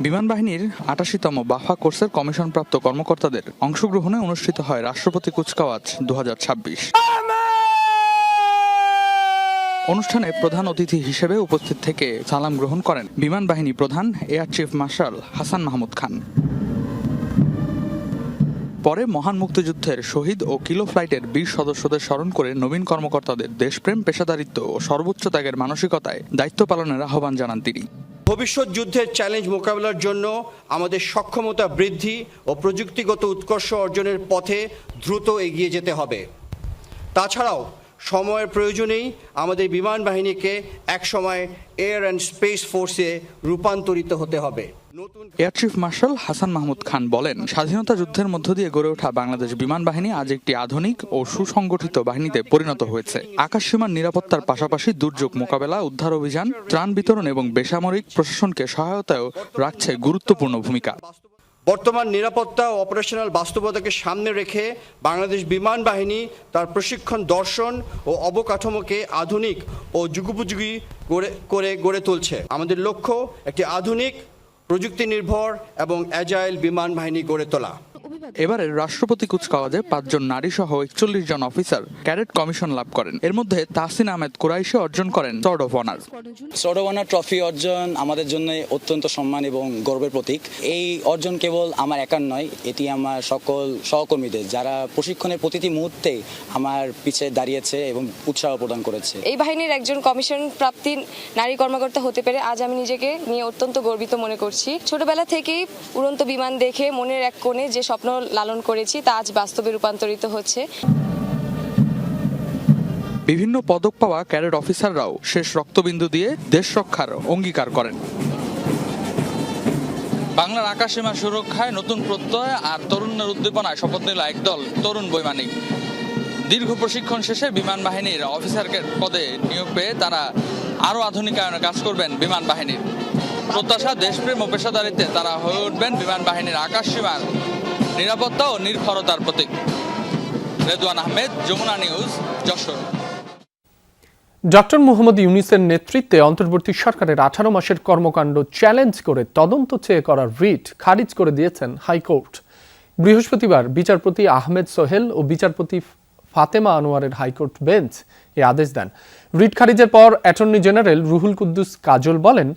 বিমান বাহিনীর 88তম বাফা কোর্সের কমিশনপ্রাপ্ত কর্মকর্তাদের অংশগ্রহণে অনুষ্ঠিত হয় রাষ্ট্রপতি কুচকাওয়াজ 2026। অনুষ্ঠানে প্রধান অতিথি হিসেবে উপস্থিত থেকে সালাম গ্রহণ করেন বিমান বাহিনী প্রধান air chief marshal Hasan Mahmud Khan. পরে মহান মুক্তিযুদ্ধের শহীদ ও কিলো ফ্লাইটের বীর সদস্যদের স্মরণ করে নবীন কর্মকর্তাদের দেশপ্রেম, পেশাদারিত্ব ও সর্বোচ্চ ত্যাগের মানসিকতায় দায়িত্ব পালনের আহ্বান জানান তিনি। ভবিষ্যৎ যুদ্ধের চ্যালেঞ্জ মোকাবেলার জন্য আমাদের সক্ষমতা বৃদ্ধি ও প্রযুক্তিগত উৎকর্ষ অর্জনের পথে দ্রুত এগিয়ে যেতে হবে। তাছাড়াও সময়ের প্রয়োজনেই আমাদের বিমান বাহিনীকে একসময় এয়ার অ্যান্ড স্পেস ফোর্সে রূপান্তরিত হতে হবে। Air chief marshal Hasan Mahmud Khan বলেন, স্বাধীনতা যুদ্ধের মধ্য দিয়ে গড়ে ওঠা বাংলাদেশ বিমান বাহিনী আজ একটি আধুনিক ও সুসংগঠিত বাহিনীতে পরিণত হয়েছে। আকাশসীমার নিরাপত্তার পাশাপাশি দুর্যোগ মোকাবেলা, উদ্ধার অভিযান, ত্রাণ বিতরণ এবং বেসামরিক প্রশাসনকে সহায়তায়ও রাখছে গুরুত্বপূর্ণ ভূমিকা। বর্তমান নিরাপত্তা ও অপারেশনাল বাস্তবতাকে সামনে রেখে বাংলাদেশ বিমান বাহিনী তার প্রশিক্ষণ, দর্শন ও অবকাঠামোকে আধুনিক ও যুগোপযোগী করে গড়ে তুলছে। আমাদের লক্ষ্য একটি আধুনিক, প্রযুক্তি নির্ভর এবং অ্যাজাইল বিমান বাহিনী গড়ে তোলা। এবারের রাষ্ট্রপতি কুচকাওয়াজে 5 জন নারী সহ 41 জন অফিসার ক্যাডেট কমিশন লাভ করেন। এর মধ্যে তাহসিন আহমেদ কুরাইশি অর্জন করেন sword of honour. Sword of honour trophy অর্জন আমাদের জন্য অত্যন্ত সম্মান এবং গর্বের প্রতীক। এই অর্জন কেবল আমার একার নয়, এটি আমার সকল সহকর্মীদের, যারা প্রশিক্ষণের প্রতিটি মুহূর্তে আমার পিছে দাঁড়িয়েছে এবং উৎসাহ প্রদান করেছে। এই বাহিনীর একজন কমিশন প্রাপ্তি নারী কর্মকর্তা হতে পেরে আজ আমি নিজেকে নিয়ে অত্যন্ত গর্বিত মনে করছি। ছোটবেলা থেকেই উড়ন্ত বিমান দেখে মনের এক কোণে যে স্বপ্ন লালন করেছি তা আজ বাস্তবে রূপান্তরিত হচ্ছে। বিভিন্ন পদক পাওয়া ক্যাডেট অফিসাররাও শেষ রক্তবিন্দু দিয়ে দেশ রক্ষার অঙ্গীকার করেন। বাংলার আকাশসীমা সুরক্ষায় নতুন প্রত্যয় আর তরুণের উদ্দীপনায় শপথ নিল একদল তরুণ বৈমানিক। দীর্ঘ প্রশিক্ষণ শেষে বিমান বাহিনীর অফিসারকে পদে নিয়োগ পেয়ে তারা আরও আধুনিকায়নে কাজ করবেন বিমান বাহিনীর। প্রত্যাশা, দেশপ্রেম ও পেশাদারিত্বে তারা হয়ে উঠবেন বিমান বাহিনীর আকাশ সীমার নিরাপত্তা ও নির্ভরতার প্রতীক। রেদওয়ান আহমেদ, যমুনা নিউজ, যশোর। ডক্টর মোহাম্মদ ইউনূসের নেতৃত্বে অন্তর্বর্তী সরকারের 18 মাসের কর্মকাণ্ড চ্যালেঞ্জ করে তদন্ত চেয়ে করা রিট খারিজ করে দিয়েছেন হাইকোর্ট। বৃহস্পতিবার বিচারপতি আহমেদ সোহেল ও বিচারপতি ফাতেমা আনোয়ারের হাইকোর্ট বেঞ্চ এ আদেশ দেন। রিট খারিজের পর অ্যাটর্নি জেনারেল রুহুল কুদ্দুস কাজল বলেন,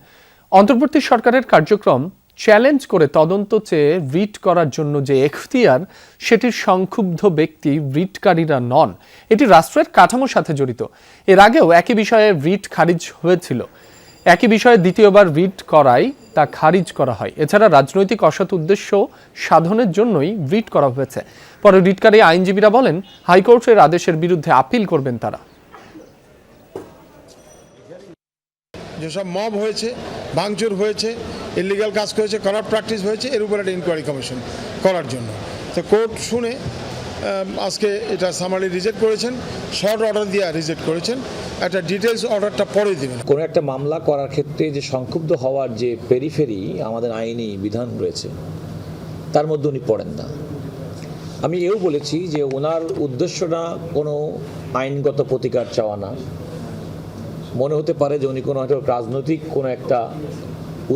অন্তর্বর্তী সরকারের কার্যক্রম চ্যালেঞ্জ করে তদন্ত চেয়ে রিট করার জন্য যে এখতিয়ার, সেটির সংক্ষুব্ধ ব্যক্তি রিটকারীরা নন, এটি রাষ্ট্রের কাঠামোর সাথে জড়িত। এর আগেও একই বিষয়ে রিট খারিজ হয়েছিল। একই বিষয়ে দ্বিতীয়বার রিট করায় তা খারিজ করা হয়। এছাড়া রাজনৈতিক অসৎ উদ্দেশ্য সাধনের জন্যই রিট করা হয়েছে। পরে রিটকারী আইনজীবীরা বলেন, হাইকোর্টের আদেশের বিরুদ্ধে আপিল করবেন তারা। যেসব মব হয়েছে, ভাঙচুর হয়েছে, ইলিগাল কাজ করেছে, করাপ্ট প্র্যাকটিস হয়েছে, এর উপর একটা ইনকোয়ারি কমিশন করার জন্য তো কোর্ট শুনে আজকে এটা সামারি রিজেক্ট করেছেন, শর্ট অর্ডার দিয়ে রিজেক্ট করেছেন। একটা ডিটেলস অর্ডারটা পরে দেবেন। কোনো একটা মামলা করার ক্ষেত্রে যে সংক্ষুব্ধ হওয়ার যে পেরিফেরি আমাদের আইনি বিধান রয়েছে, তার মধ্যে উনি পড়েন না। আমি এও বলেছি যে ওনার উদ্দেশ্যটা কোনো আইনগত প্রতিকার চাওয়া না। মনে হতে পারে যে উনি কোনো একটা রাজনৈতিক কোনো একটা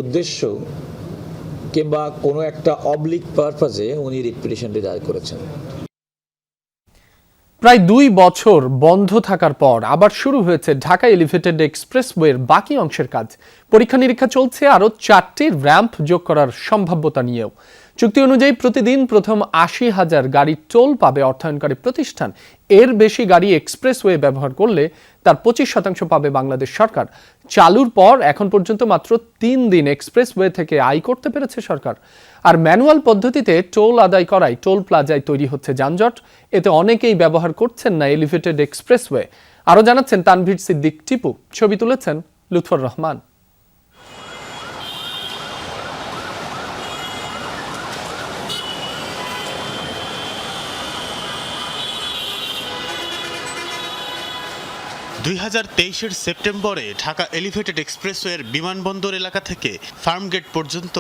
উদ্দেশ্য কিংবা কোনো একটা অবলিক পারপাজে উনি রিট পিটিশনটি দায়ের করেছেন। প্রায় 2 বছর বন্ধ থাকার পর আবার শুরু হয়েছে ঢাকা এলিভেটেড এক্সপ্রেসওয়ের বাকি অংশের কাজ। পরীক্ষা নিরীক্ষা চলছে আরও 4টি র্যাম্প যোগ করার সম্ভাব্যতা নিয়েও। চুক্তি অনুযায়ী প্রতিদিন প্রথম 80,000 গাড়ি টোল পাবে অর্থায়নকারী প্রতিষ্ঠান। এর বেশি গাড়ি এক্সপ্রেসওয়ে ব্যবহার করলে তার 25% পাবে বাংলাদেশ সরকার। চালুর পর এখন পর্যন্ত মাত্র 3 দিন এক্সপ্রেসওয়ে থেকে আয় করতে পেরেছে সরকার। আর ম্যানুয়াল পদ্ধতিতে টোল আদায় করায় টোল প্লাজায় তৈরি হচ্ছে যানজট। এতে অনেকেই ব্যবহার করছেন না এলিভেটেড এক্সপ্রেসওয়ে। আরও জানাচ্ছেন তানভীর সিদ্দিক টিপু, ছবি তুলেছেন লুৎফর রহমান। এর সেপ্টেম্বরে ঢাকা এলিভেটেড এক্সপ্রেসওয়ের বিমানবন্দর এলাকা থেকে ফার্মগেট পর্যন্ত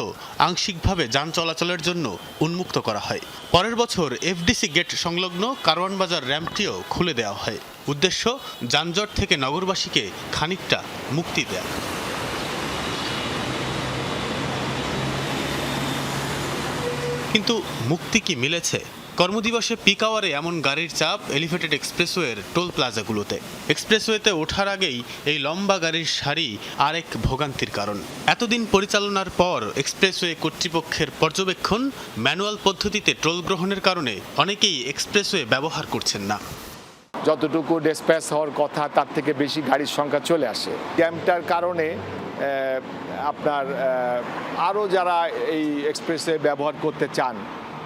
আংশিকভাবে যান চলাচলের জন্য উন্মুক্ত করা হয়। পরের বছর এফডিসি গেট সংলগ্ন কারওয়ান বাজার র্যাম্পটিও খুলে দেওয়া হয়। উদ্দেশ্য, যানজট থেকে নগরবাসীকে খানিকটা মুক্তি দেয়া। কিন্তু মুক্তি কি মিলেছে? কর্মদিবসে পিক আওয়ারে এমন গাড়ির চাপ এলিভেটেড এক্সপ্রেসওয়ের টোল প্লাজাগুলোতে। এক্সপ্রেসওয়েতে ওঠার আগেই এই লম্বা গাড়ির সারি আরেক ভোগান্তির কারণ। এতদিন পরিচালনার পর এক্সপ্রেসওয়ে কর্তৃপক্ষের পর্যবেক্ষণ, ম্যানুয়াল পদ্ধতিতে টোল গ্রহণের কারণে অনেকেই এক্সপ্রেসওয়ে ব্যবহার করছেন না। যতটুকু ডিসপ্যাচ হওয়ার কথা তার থেকে বেশি গাড়ির সংখ্যা চলে আসে। জ্যামটার কারণে আপনার আরও যারা এই এক্সপ্রেসওয়ে ব্যবহার করতে চান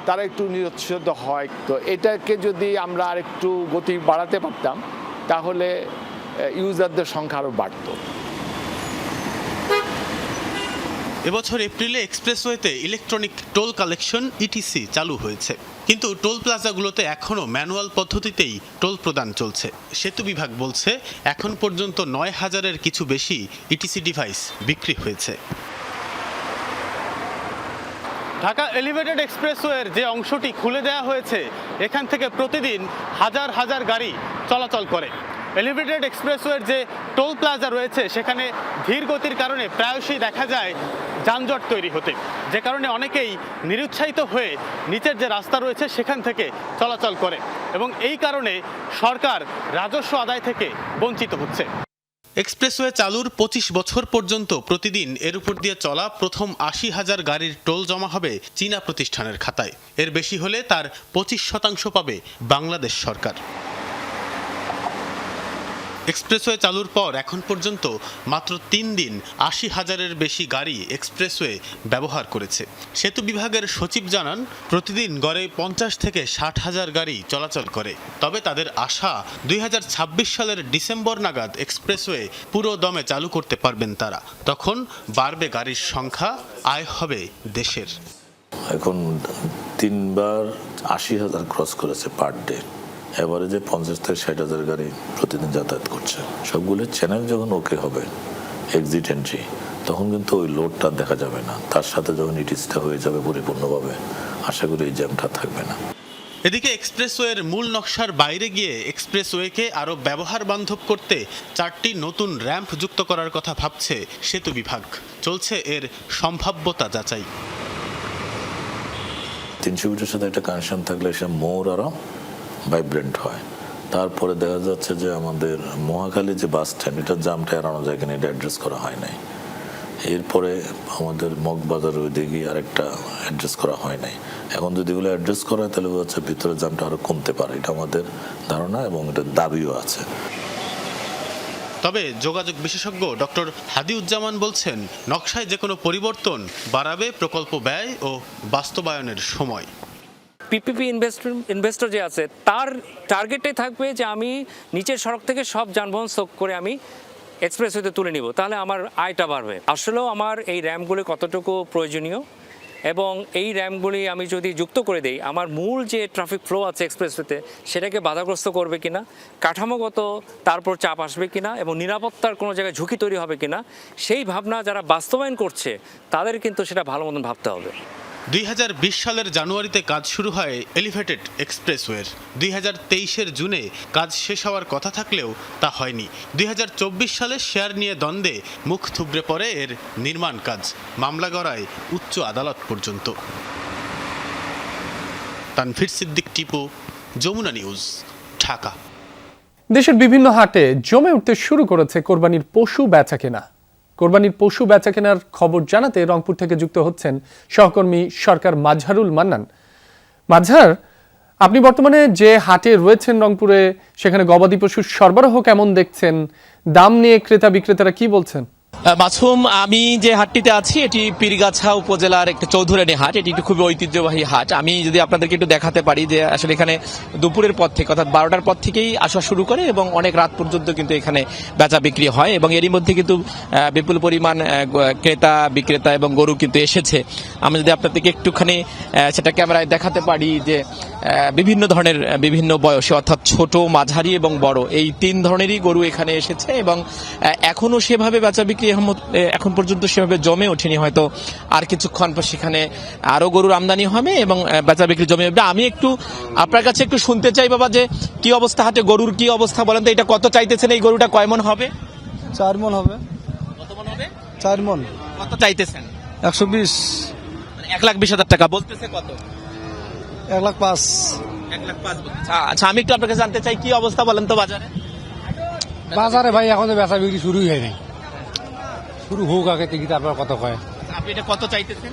তারা একটু নিরুৎসাহিত হয়। তো এটাকে যদি আমরা আরেকটু গতি বাড়াতে পারতাম তাহলে ইউজারদের সংখ্যা আরও বাড়ত। এবছর এপ্রিলে এক্সপ্রেসওয়েতে ইলেকট্রনিক টোল কালেকশন ইটিসি চালু হয়েছে, কিন্তু টোল প্লাজাগুলোতে এখনও ম্যানুয়াল পদ্ধতিতেই টোল প্রদান চলছে। সেতু বিভাগ বলছে এখন পর্যন্ত 9,000-এর কিছু বেশি ইটিসি ডিভাইস বিক্রি হয়েছে। ঢাকা এলিভেটেড এক্সপ্রেসওয়ের যে অংশটি খুলে দেওয়া হয়েছে, এখান থেকে প্রতিদিন হাজার হাজার গাড়ি চলাচল করে। এলিভেটেড এক্সপ্রেসওয়ের যে টোল প্লাজা রয়েছে, সেখানে ধীর গতির কারণে প্রায়শই দেখা যায় যানজট তৈরি হতে, যে কারণে অনেকেই নিরুৎসাহিত হয়ে নিচের যে রাস্তা রয়েছে সেখান থেকে চলাচল করে এবং এই কারণে সরকার রাজস্ব আদায় থেকে বঞ্চিত হচ্ছে। এক্সপ্রেসওয়ে চালুর 25 বছর পর্যন্ত প্রতিদিন এর উপর দিয়ে চলা প্রথম 80,000 গাড়ির টোল জমা হবে চীনা প্রতিষ্ঠানের খাতায়। এর বেশি হলে তার 25% পাবে বাংলাদেশ সরকার। এক্সপ্রেসওয়ে চালুর পর এখন পর্যন্ত মাত্র 3 দিন 80,000-এর বেশি গাড়ি এক্সপ্রেসওয়ে ব্যবহার করেছে। সেতু বিভাগের সচিব জানান, প্রতিদিন গড়ে 50 থেকে 60,000 গাড়ি চলাচল করে। তবে তাদের আশা 2026 সালের ডিসেম্বর নাগাদ এক্সপ্রেসওয়ে পুরো দমে চালু করতে পারবেন তারা। তখন বাড়বে গাড়ির সংখ্যা, আয় হবে দেশের। এখন 3বার 80,000 ক্রস করেছে পার ডে। এভারেজে 50 থেকে 60,000 গাড়ি প্রতিদিন যাতায়াত করছে। সবগুলো চ্যানেল যখন ওকে হবে এক্সিট এন্ট্রি, তখন কিন্তু ওই লোডটা দেখা যাবে না। তার সাথে যখন ইটিসটা হয়ে যাবে পরিপূর্ণভাবে, আশা করি এই জ্যামটা থাকবে না। এদিকে এক্সপ্রেসওয়ের মূল নকশার বাইরে গিয়ে এক্সপ্রেসওয়েকে আরও ব্যবহার বান্ধব করতে 4টি নতুন র্যাম্প যুক্ত করার কথা ভাবছে সেতু বিভাগ। চলছে এর সম্ভাব্যতা যাচাই। 300 ফিটের সাথে একটা কানেকশন থাকলে সে মোর আরও ভাইব্রেন্ট হয়। তারপরে দেখা যাচ্ছে যে আমাদের মহাখালী যে বাস স্ট্যান্ড, এটার জামটা এড়ানো যায় কিনা এটা অ্যাড্রেস করা হয় নাই। এরপরে আমাদের মগবাজার ওই দিকে আরেকটা অ্যাড্রেস করা হয় নাই। এখন যদি এগুলো অ্যাড্রেস করা হয় তাহলে হচ্ছে ভিতরে জামটা আরও কমতে পারে, এটা আমাদের ধারণা এবং এটার দাবিও আছে। তবে যোগাযোগ বিশেষজ্ঞ ডক্টর হাদিউজ্জামান বলছেন, নকশায় যে কোনো পরিবর্তন বাড়াবে প্রকল্প ব্যয় ও বাস্তবায়নের সময়। পিপিপি ইনভেস্টর যে আছে তার টার্গেটে থাকবে যে আমি নিচের সড়ক থেকে সব যানবাহন স্টক করে আমি এক্সপ্রেসওয়েতে তুলে নিব, তাহলে আমার আয়টা বাড়বে। আসলেও আমার এই র্যাম্পগুলি কতটুকু প্রয়োজনীয় এবং এই র্যাম্পগুলি আমি যদি যুক্ত করে দেই, আমার মূল যে ট্রাফিক ফ্লো আছে এক্সপ্রেসওয়েতে সেটাকে বাধাগ্রস্ত করবে কিনা, কাঠামোগত তারপর চাপ আসবে কিনা এবং নিরাপত্তার কোনো জায়গায় ঝুঁকি তৈরি হবে কিনা, সেই ভাবনা যারা বাস্তবায়ন করছে তাদের কিন্তু সেটা ভালো মতন ভাবতে হবে। 2020 সালের জানুয়ারিতে কাজ শুরু হয় এলিভেটেড এক্সপ্রেসওয়ের। 2023-এর জুনে কাজ শেষ হওয়ার কথা থাকলেও তা হয়নি। 2024 সালে শেয়ার নিয়ে দ্বন্দ্বে মুখ থুবড়ে পড়ে এর নির্মাণ কাজ, মামলা গড়ায় উচ্চ আদালত পর্যন্ত। তানভীর সিদ্দিক টিপু, যমুনা নিউজ, ঢাকা। দেশের বিভিন্ন হাটে জমে উঠতে শুরু করেছে কোরবানির পশু বেচাকেনা। কোরবানির পশু বেচাকেনার খবর জানাতে রংপুর থেকে যুক্ত হচ্ছেন সহকর্মী সরকার মাজহারুল মান্নান। মাজহার, আপনি বর্তমানে যে হাটে রয়েছেন রংপুরে, সেখানে গবাদি পশুর সরবরাহ কেমন দেখছেন? দাম নিয়ে ক্রেতা বিক্রেতারা কি বলছেন? মাসুম, আমি যে হাটটিতে আছি এটি পীরগাছা উপজেলার একটা চৌধুরানী হাট। এটি একটু খুবই ঐতিহ্যবাহী হাট। আমি যদি আপনাদেরকে একটু দেখাতে পারি যে আসলে এখানে দুপুরের পর থেকে অর্থাৎ 12টার পর থেকেই আসা শুরু করে এবং অনেক রাত পর্যন্ত কিন্তু এখানে বেচা বিক্রি হয় এবং এরই মধ্যে কিন্তু বিপুল পরিমাণ ক্রেতা বিক্রেতা এবং গরু কিন্তু এসেছে। আমি যদি আপনাদেরকে একটুখানি সেটা ক্যামেরায় দেখাতে পারি যে বিভিন্ন ধরনের বিভিন্ন বয়সে অর্থাৎ ছোট, মাঝারি এবং বড় এই 3 ধরনেরই গরু এখানে এসেছে এবং এখনো সেভাবে বেচা বিক্রি এখন পর্যন্ত সেভাবে জমে ওঠেনি। হয়তো আর কিছুক্ষণ পর সেখানে আরো গরুর আমদানি হবে এবং বেচা বিক্রি জমে উঠবে। আমি একটু আপনার কাছে একটু শুনতে চাই বাবা যে কি অবস্থা হাটে, গরুর কি অবস্থা বলেন তো? এটা কত চাইতেছেন? এই গরুটা কয় মন হবে? 4 মন হবে। কত মন হবে? 4 মন। কত চাইতেছেন? 120। 1,20,000 টাকা বলতেছে। কত? 1,05,000। 1,05,000। আচ্ছা, আমি একটু আপনার কাছে জানতে চাই কি অবস্থা বলেন তো বাজারে? বাজারে ভাই এখনো বেচা বিক্রি শুরুই হয়নি, শুরু হোক আগে থেকে তারপর কত কয়। আপনি এটা কত চাইতেছেন?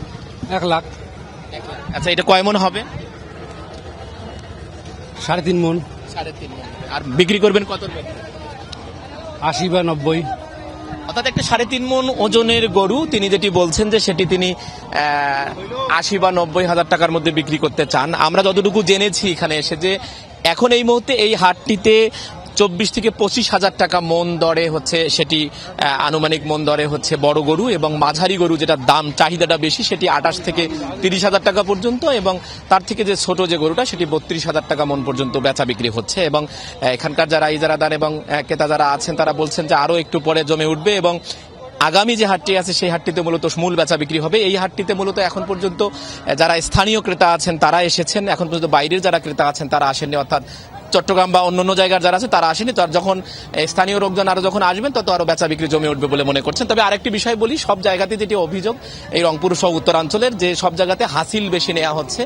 1 লাখ। আচ্ছা, এটা কয় মন হবে? 3.5 মন। 3.5 মন। আর বিক্রি করবেন কত? 80 বা 90। অর্থাৎ একটা 3.5 মন ওজনের গরু তিনি যেটি বলছেন যে সেটি তিনি 80 বা 90,000 টাকার মধ্যে বিক্রি করতে চান। আমরা যতটুকু জেনেছি এখানে এসে যে এখন এই মুহূর্তে এই হাটটিতে 24 থেকে 25,000 টাকা মন দরে হচ্ছে, সেটি আনুমানিক মন দরে হচ্ছে বড় গরু এবং মাঝারি গরু যেটার দাম চাহিদাটা বেশি সেটি 28 থেকে 30,000 টাকা পর্যন্ত এবং তার থেকে যে ছোট যে গরুটা সেটি 32,000 টাকা মন পর্যন্ত বেচা বিক্রি হচ্ছে এবং এখানকার যারা ইজারাদার এবং ক্রেতা যারা আছেন তারা বলছেন যে আরো একটু পরে জমে উঠবে এবং আগামী যে হাটটি আছে সেই হাটটিতে মূলত মূল বেচা বিক্রি হবে। এই হাটটিতে মূলত এখন পর্যন্ত যারা স্থানীয় ক্রেতা আছেন তারা এসেছেন, এখন পর্যন্ত বাইরের যারা ক্রেতা আছেন তারা আসেননি, অর্থাৎ চট্টগ্রাম বা অন্যান্য জায়গার যারা আছে তারা আসেনি। তার যখন স্থানীয় লোকজন আরো যখন আসবেন তত আরো বেচা বিক্রি জমে উঠবে বলে মনে করছেন। তবে আরেকটি বিষয় বলি, সব জায়গাতে যেটি অভিযোগ এই রংপুর সহ উত্তরাঞ্চলের যে সব জায়গাতে হাসিল বেশি নেওয়া হচ্ছে,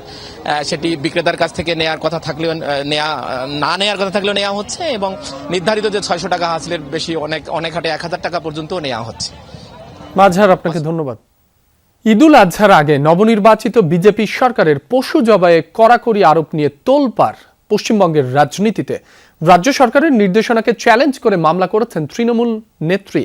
সেটি বিক্রেতার কাছ থেকে নেওয়ার কথা থাকলেও না নেওয়ার কথা থাকলেও নেওয়া হচ্ছে এবং নির্ধারিত যে 600 টাকা হাসিলের বেশি অনেক হাটে 1000 টাকা পর্যন্ত নেওয়া হচ্ছে। মাঝহার, আপনাকে ধন্যবাদ। ঈদুল আজহার আগে নবনির্বাচিত বিজেপি সরকারের পশু জবাইয়ে কড়াকড়ি আরোপ নিয়ে তোলপাড় পশ্চিমবঙ্গের রাজনীতিতে। রাজ্য সরকারের নির্দেশনাকে চ্যালেঞ্জ করে মামলা করেছেন তৃণমূল নেত্রী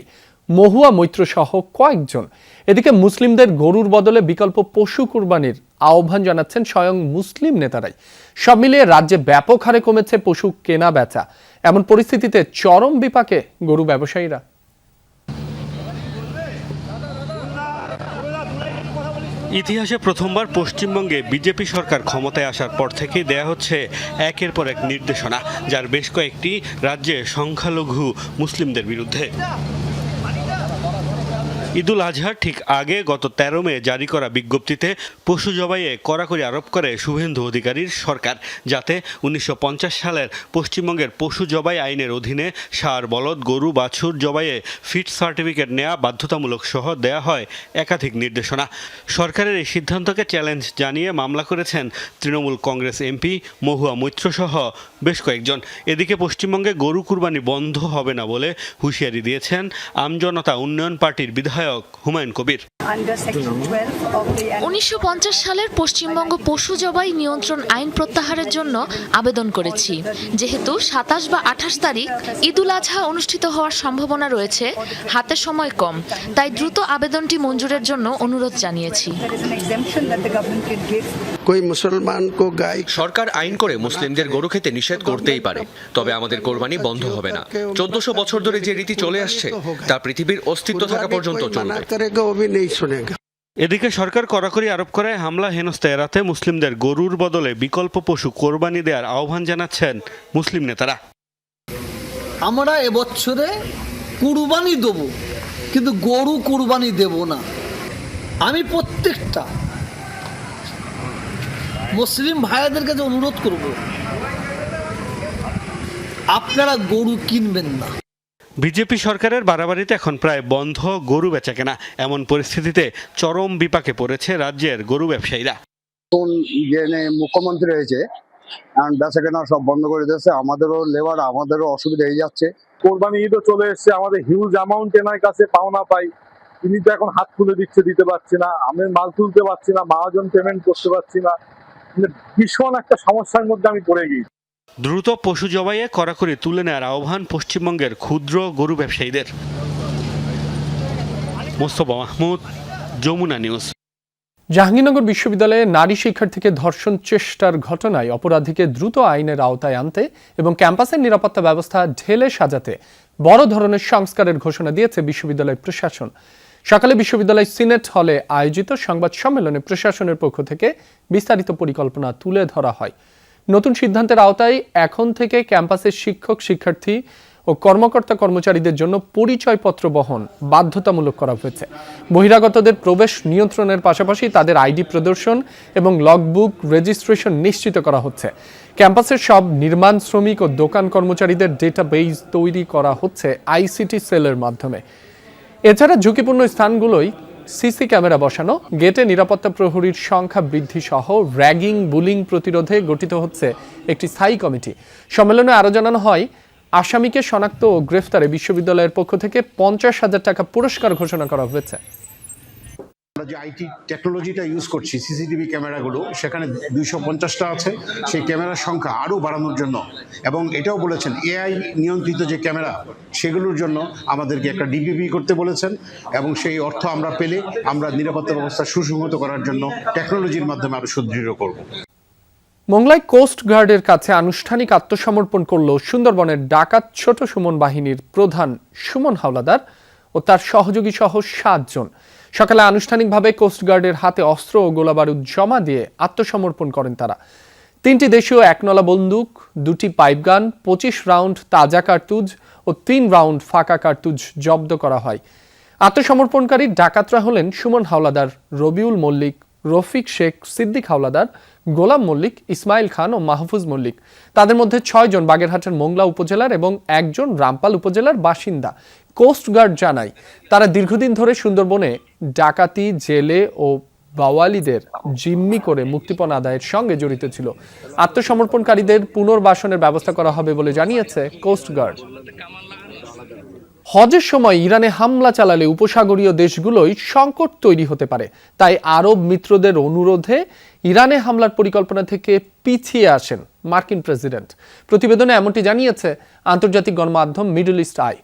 মহুয়া মৈত্র সহ কয়েকজন। এদিকে মুসলিমদের গরুর বদলে বিকল্প পশু কুরবানির আহ্বান জানাচ্ছেন স্বয়ং মুসলিম নেতারাই। সব মিলিয়ে রাজ্যে ব্যাপক হারে কমেছে পশু কেনা বেচা। এমন পরিস্থিতিতে চরম বিপাকে গরু ব্যবসায়ীরা। ইতিহাসে প্রথমবার পশ্চিমবঙ্গে বিজেপি সরকার ক্ষমতায় আসার পর থেকেই দেয়া হচ্ছে একের পর এক নির্দেশনা, যার বেশ কয়েকটি রাজ্যে সংখ্যালঘু মুসলিমদের বিরুদ্ধে। ঈদুল আজহার ঠিক আগে গত 13 মে জারি করা বিজ্ঞপ্তিতে পশু জবাইয়ে কড়াকড়ি আরোপ করে শুভেন্দু অধিকারীর সরকার, যাতে 1950 সালের পশ্চিমবঙ্গের পশু জবাই আইনের অধীনে ষাঁড়, বলদ, গরু, বাছুর জবাইয়ে ফিট সার্টিফিকেট নেওয়া বাধ্যতামূলক সহ দেয়া হয় একাধিক নির্দেশনা। সরকারের এই সিদ্ধান্তকে চ্যালেঞ্জ জানিয়ে মামলা করেছেন তৃণমূল কংগ্রেস এমপি মহুয়া মৈত্র সহ বেশ কয়েকজন। এদিকে পশ্চিমবঙ্গে গরু কুরবানি বন্ধ হবে না বলে হুঁশিয়ারি দিয়েছেন আমজনতা উন্নয়ন পার্টির বিধায়ক হুমায়ুন কবির। 1950 সালের পশ্চিমবঙ্গ পশু জবাই নিয়ন্ত্রণ আইন প্রত্যাহারের জন্য আবেদন করেছি। যেহেতু 27 বা 28 তারিখ ঈদুল আজহা অনুষ্ঠিত হওয়ার সম্ভাবনা রয়েছে, হাতে সময় কম, তাই দ্রুত আবেদনটি মঞ্জুরের জন্য অনুরোধ জানিয়েছি। সরকার আইন করে মুসলিমদের গরু খেতে নিষেধ করতেই পারে, তবে আমাদের কোরবানি বন্ধ হবে না। 1400 বছর ধরে যে রীতি চলে আসছে তা পৃথিবীর অস্তিত্ব থাকা পর্যন্ত চলবে। এদিকে সরকার কড়াকড়ি আরোপ করে হামলা হেনস্থা এড়াতে মুসলিমদের গরুর বদলে বিকল্প পশু কোরবানি দেওয়ার আহ্বান জানাচ্ছেন মুসলিম নেতারা। আমরা এবছরে কুরবানি দেব, কিন্তু গরু কুরবানি দেব না। আমি প্রত্যেকটা মুসলিম ভাইদের কাছে অনুরোধ করব, আপনারা গরু কিনবেন না। বিজেপি সরকারের বাড়াবাড়িতে এখন প্রায় বন্ধ গরু বেচাকেনা। এমন পরিস্থিতিতে চরম বিপাকে পড়েছে রাজ্যের গরু ব্যবসায়ীরা। মুখ্যমন্ত্রী হয়েছে, বেচাকেনা সব বন্ধ করে দিয়েছে, আমাদেরও লেবার, আমাদেরও অসুবিধা হয়ে যাচ্ছে। কোরবানি ঈদও চলে এসছে, আমাদের হিউজ অ্যামাউন্ট এনার কাছে পাওনা পাই, তিনি তো এখন হাত খুলে দিতে পারছি না, আমি মাল তুলতে পারছি না, মহাজন পেমেন্ট করতে পারছি না, ভীষণ একটা সমস্যার মধ্যে আমি পড়ে গিয়েছি। দ্রুত পশু জবাইয়ে কড়াকড়ি তুলে নেওয়ার আহ্বান পশ্চিমবঙ্গের ক্ষুদ্র গরু ব্যবসায়ীদের। মোস্তফা মাহমুদ, যমুনা নিউজ। জাহাঙ্গীরনগর বিশ্ববিদ্যালয়ে নারী শিক্ষার্থীকে ধর্ষণ চেষ্টার ঘটনায় অপরাধীকে দ্রুত আইনের আওতায় আনতে এবং ক্যাম্পাসের নিরাপত্তা ব্যবস্থা ঢেলে সাজাতে বড় ধরনের সংস্কারের ঘোষণা দিয়েছে বিশ্ববিদ্যালয় প্রশাসন। সকালে বিশ্ববিদ্যালয় সিনেট হলে আয়োজিত সংবাদ সম্মেলনে প্রশাসনের পক্ষ থেকে বিস্তারিত পরিকল্পনা তুলে ধরা হয়। নতুন সিদ্ধান্তের আওতায় এখন থেকে ক্যাম্পাসের শিক্ষক, শিক্ষার্থী ও কর্মকর্তা কর্মচারীদের জন্য পরিচয়পত্র বহন বাধ্যতামূলক করা হয়েছে। বহিরাগতদের প্রবেশ নিয়ন্ত্রণের পাশাপাশি তাদের আইডি প্রদর্শন এবং লগবুক রেজিস্ট্রেশন নিশ্চিত করা হচ্ছে। ক্যাম্পাসের সব নির্মাণ শ্রমিক ও দোকান কর্মচারীদের ডেটাবেজ তৈরি করা হচ্ছে আইসিটি সেলের মাধ্যমে। এছাড়া ঝুঁকিপূর্ণ স্থানগুলোয় সিসি ক্যামেরা বসানো, গেটে নিরাপত্তা প্রহরীর সংখ্যা বৃদ্ধি সহ র্যাগিং, বুলিং প্রতিরোধে গঠিত হচ্ছে একটি স্থায়ী কমিটি। সম্মেলনে আরও জানানো হয়, আসামিকে শনাক্ত ও গ্রেফতারে বিশ্ববিদ্যালয়ের পক্ষ থেকে 50,000 টাকা পুরস্কার ঘোষণা করা হয়েছে। আমরা যে আইটি টেকনোলজিটা ইউজ করছি, সিসিটিভি ক্যামেরাগুলো, সেখানে 250টা আছে। সেই ক্যামেরার সংখ্যা আরও বাড়ানোর জন্য, এবং এটাও বলেছেন এআই নিয়ন্ত্রিত যে ক্যামেরা, সেগুলোর জন্য আমাদেরকে একটা ডিপিপি করতে বলেছেন, এবং সেই অর্থ আমরা পেলে আমরা নিরাপত্তা ব্যবস্থা সুসংহত করার জন্য টেকনোলজির মাধ্যমে আরও সুদৃঢ় করব। মোংলায় কোস্ট গার্ডের কাছে আনুষ্ঠানিক আত্মসমর্পণ করল সুন্দরবনের ডাকাত ছোট সুমন বাহিনীর প্রধান সুমন হাওলাদার ও তার সহযোগী সহ 7 জন। সকালে আনুষ্ঠানিকভাবে কোস্ট গার্ডের হাতে অস্ত্র ও গোলাবারুদ জমা দিয়ে আত্মসমর্পণ করেন তারা। 3টি দেশীয় 1 নলা বন্দুক, 2টি পাইপগান, 25 রাউন্ড তাজা কার্তুজ ও 3 রাউন্ড ফাঁকা কার্তুজ জব্দ করা হয়। আত্মসমর্পণকারী ডাকাতরা হলেন সুমন হাওলাদার, রবিউল মল্লিক, রফিক শেখ, সিদ্দিক হাওলাদার, গোলাম মল্লিক, ইসমাইল খান ও মাহফুজ মল্লিক। তাদের মধ্যে 6 জন বাগেরহাটের মোংলা উপজেলার এবং 1 জন রামপাল উপজেলার বাসিন্দা। কোস্ট গার্ড জানায়, তারা দীর্ঘদিন ধরে সুন্দরবনে ডাকাতি, জেলে ও বাওয়ালিদের জিম্মি করে মুক্তিপণ আদায়ের সঙ্গে জড়িত ছিল। আত্মসমর্পণকারীদের পুনর্বাসনের ব্যবস্থা করা হবে বলে জানিয়েছে কোস্ট গার্ড। হজের সময় ইরানে হামলা চালালে উপসাগরীয় দেশগুলোই সংকট তৈরি হতে পারে, তাই আরব মিত্রদের অনুরোধে ইরানে হামলার পরিকল্পনা থেকে পিছিয়ে আসেন মার্কিন প্রেসিডেন্ট। প্রতিবেদনে এমনটি জানিয়েছে আন্তর্জাতিক গণমাধ্যম মিডল ইস্ট আই।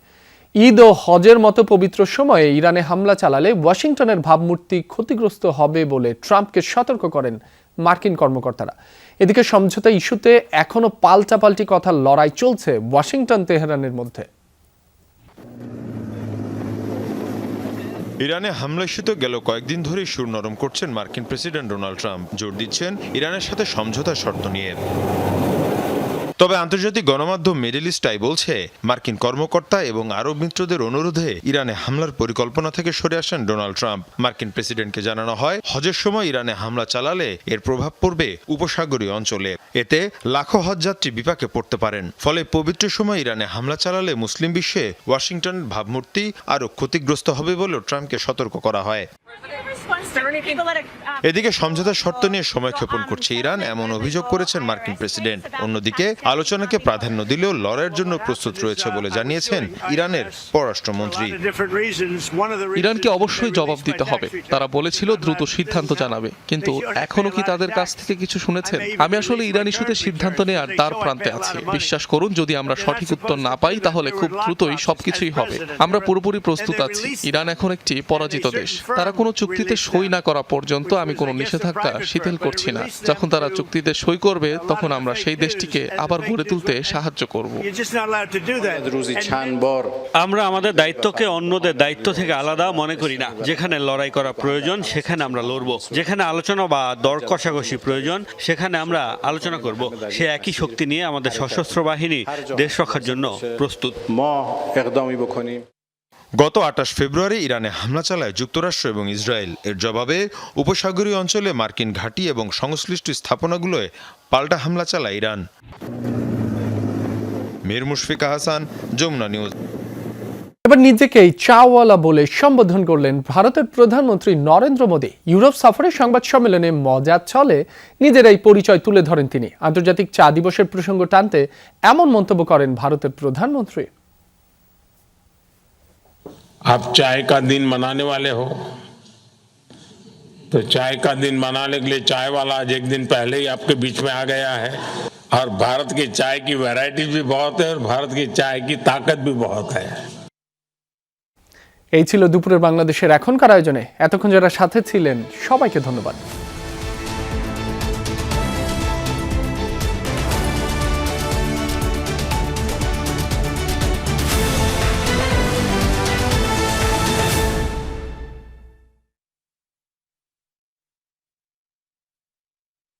ঈদ ও হজের মতো পবিত্র সময়ে ইরানে হামলা চালালে ওয়াশিংটনের ভাবমূর্তি ক্ষতিগ্রস্ত হবে বলে ট্রাম্পকে সতর্ক করেন মার্কিন কর্মকর্তারা। এদিকে সমঝোতা ইস্যুতে এখনও পাল্টাপাল্টি কথার লড়াই চলছে ওয়াশিংটন তেহরানের মধ্যে। ইরানে হামলা ইস্যুতে গেল কয়েকদিন ধরেই সুর নরম করছেন মার্কিন প্রেসিডেন্ট ডোনাল্ড ট্রাম্প। জোর দিচ্ছেন ইরানের সাথে সমঝোতার শর্ত নিয়ে। তবে আন্তর্জাতিক গণমাধ্যম মিডল ইস্ট আই বলছে, মার্কিন কর্মকর্তা এবং আরব মিত্রদের অনুরোধে ইরানে হামলার পরিকল্পনা থেকে সরে আসেন ডোনাল্ড ট্রাম্প। মার্কিন প্রেসিডেন্টকে জানানো হয়, হজের সময় ইরানে হামলা চালালে এর প্রভাব পড়বে উপসাগরীয় অঞ্চলে। এতে লাখো হজযাত্রী বিপাকে পড়তে পারেন। ফলে পবিত্র সময় ইরানে হামলা চালালে মুসলিম বিশ্বে ওয়াশিংটনের ভাবমূর্তি আরও ক্ষতিগ্রস্ত হবে বলেও ট্রাম্পকে সতর্ক করা হয়। এদিকে সমঝোতার শর্ত নিয়ে সময় ক্ষেপণ করছে ইরান, এমন অভিযোগ করেছেন মার্কিন প্রেসিডেন্ট। অন্যদিকে আলোচনাকে প্রাধান্য দিলেও লড়াইয়ের জন্য প্রস্তুত রয়েছে বলে জানিয়েছেন ইরানের পররাষ্ট্রমন্ত্রী। ইরানকে অবশ্যই জবাব দিতে হবে। তারা বলেছিল দ্রুত সিদ্ধান্ত জানাবে, কিন্তু এখনো কি তাদের কাছ থেকে কিছু শুনেছেন? আমি আসলে ইরান ইস্যুতে সিদ্ধান্ত নেওয়ার দ্বার প্রান্তে আছি। বিশ্বাস করুন, যদি আমরা সঠিক উত্তর না পাই তাহলে খুব দ্রুতই সবকিছুই হবে। আমরা পুরোপুরি প্রস্তুত আছি। ইরান এখন একটি পরাজিত দেশ। তারা কোনো চুক্তিতে সই না করা পর্যন্ত আমি কোনো নিষেধাজ্ঞা শিথিল করছি না। যখন তারা চুক্তিতে সই করবে তখন আমরা সেই দেশটিকে আবার গড়ে তুলতে সাহায্য করব। আমরা আমাদের দায়িত্বকে অন্যদের দায়িত্ব থেকে আলাদা মনে করি না। যেখানে লড়াই করা প্রয়োজন সেখানে আমরা লড়ব, যেখানে আলোচনা বা দর কষাকষি প্রয়োজন সেখানে আমরা আলোচনা করব। সে একই শক্তি নিয়ে আমাদের সশস্ত্র বাহিনী দেশ রক্ষার জন্য প্রস্তুত। গত 28 ফেব্রুয়ারি ইরানে হামলা চালায় যুক্তরাষ্ট্র এবং ইসরায়েল। এর জবাবে উপসাগরীয় অঞ্চলে মার্কিন ঘাঁটি এবং সংশ্লিষ্ট স্থাপনাগুলোয় পাল্টা হামলা চালায় ইরান। মীর মুশফিকা হাসান, যমুনা নিউজ। এবার নিজেকেই চাওয়ালা বলে সম্বোধন করলেন ভারতের প্রধানমন্ত্রী নরেন্দ্র মোদী। ইউরোপ সফরে সংবাদ সম্মেলনে মজার ছলে নিজের এই পরিচয় তুলে ধরেন তিনি। আন্তর্জাতিক চা দিবসের প্রসঙ্গ টানতে এমন মন্তব্য করেন ভারতের প্রধানমন্ত্রী। आप चाय का दिन मनाने वाले हो, तो चाय का दिन मनाने के लिए चाय वाला आज एक दिन पहले ही आपके बीच में आ गया है। और भारत की चाय की वैरायटी भी बहुत है और भारत की चाय की ताकत भी बहुत है। এই ছিল দুপুরের বাংলাদেশের এখনকার আয়োজনে। এতক্ষণ যারা সাথে ছিলেন সবাইকে ধন্যবাদ।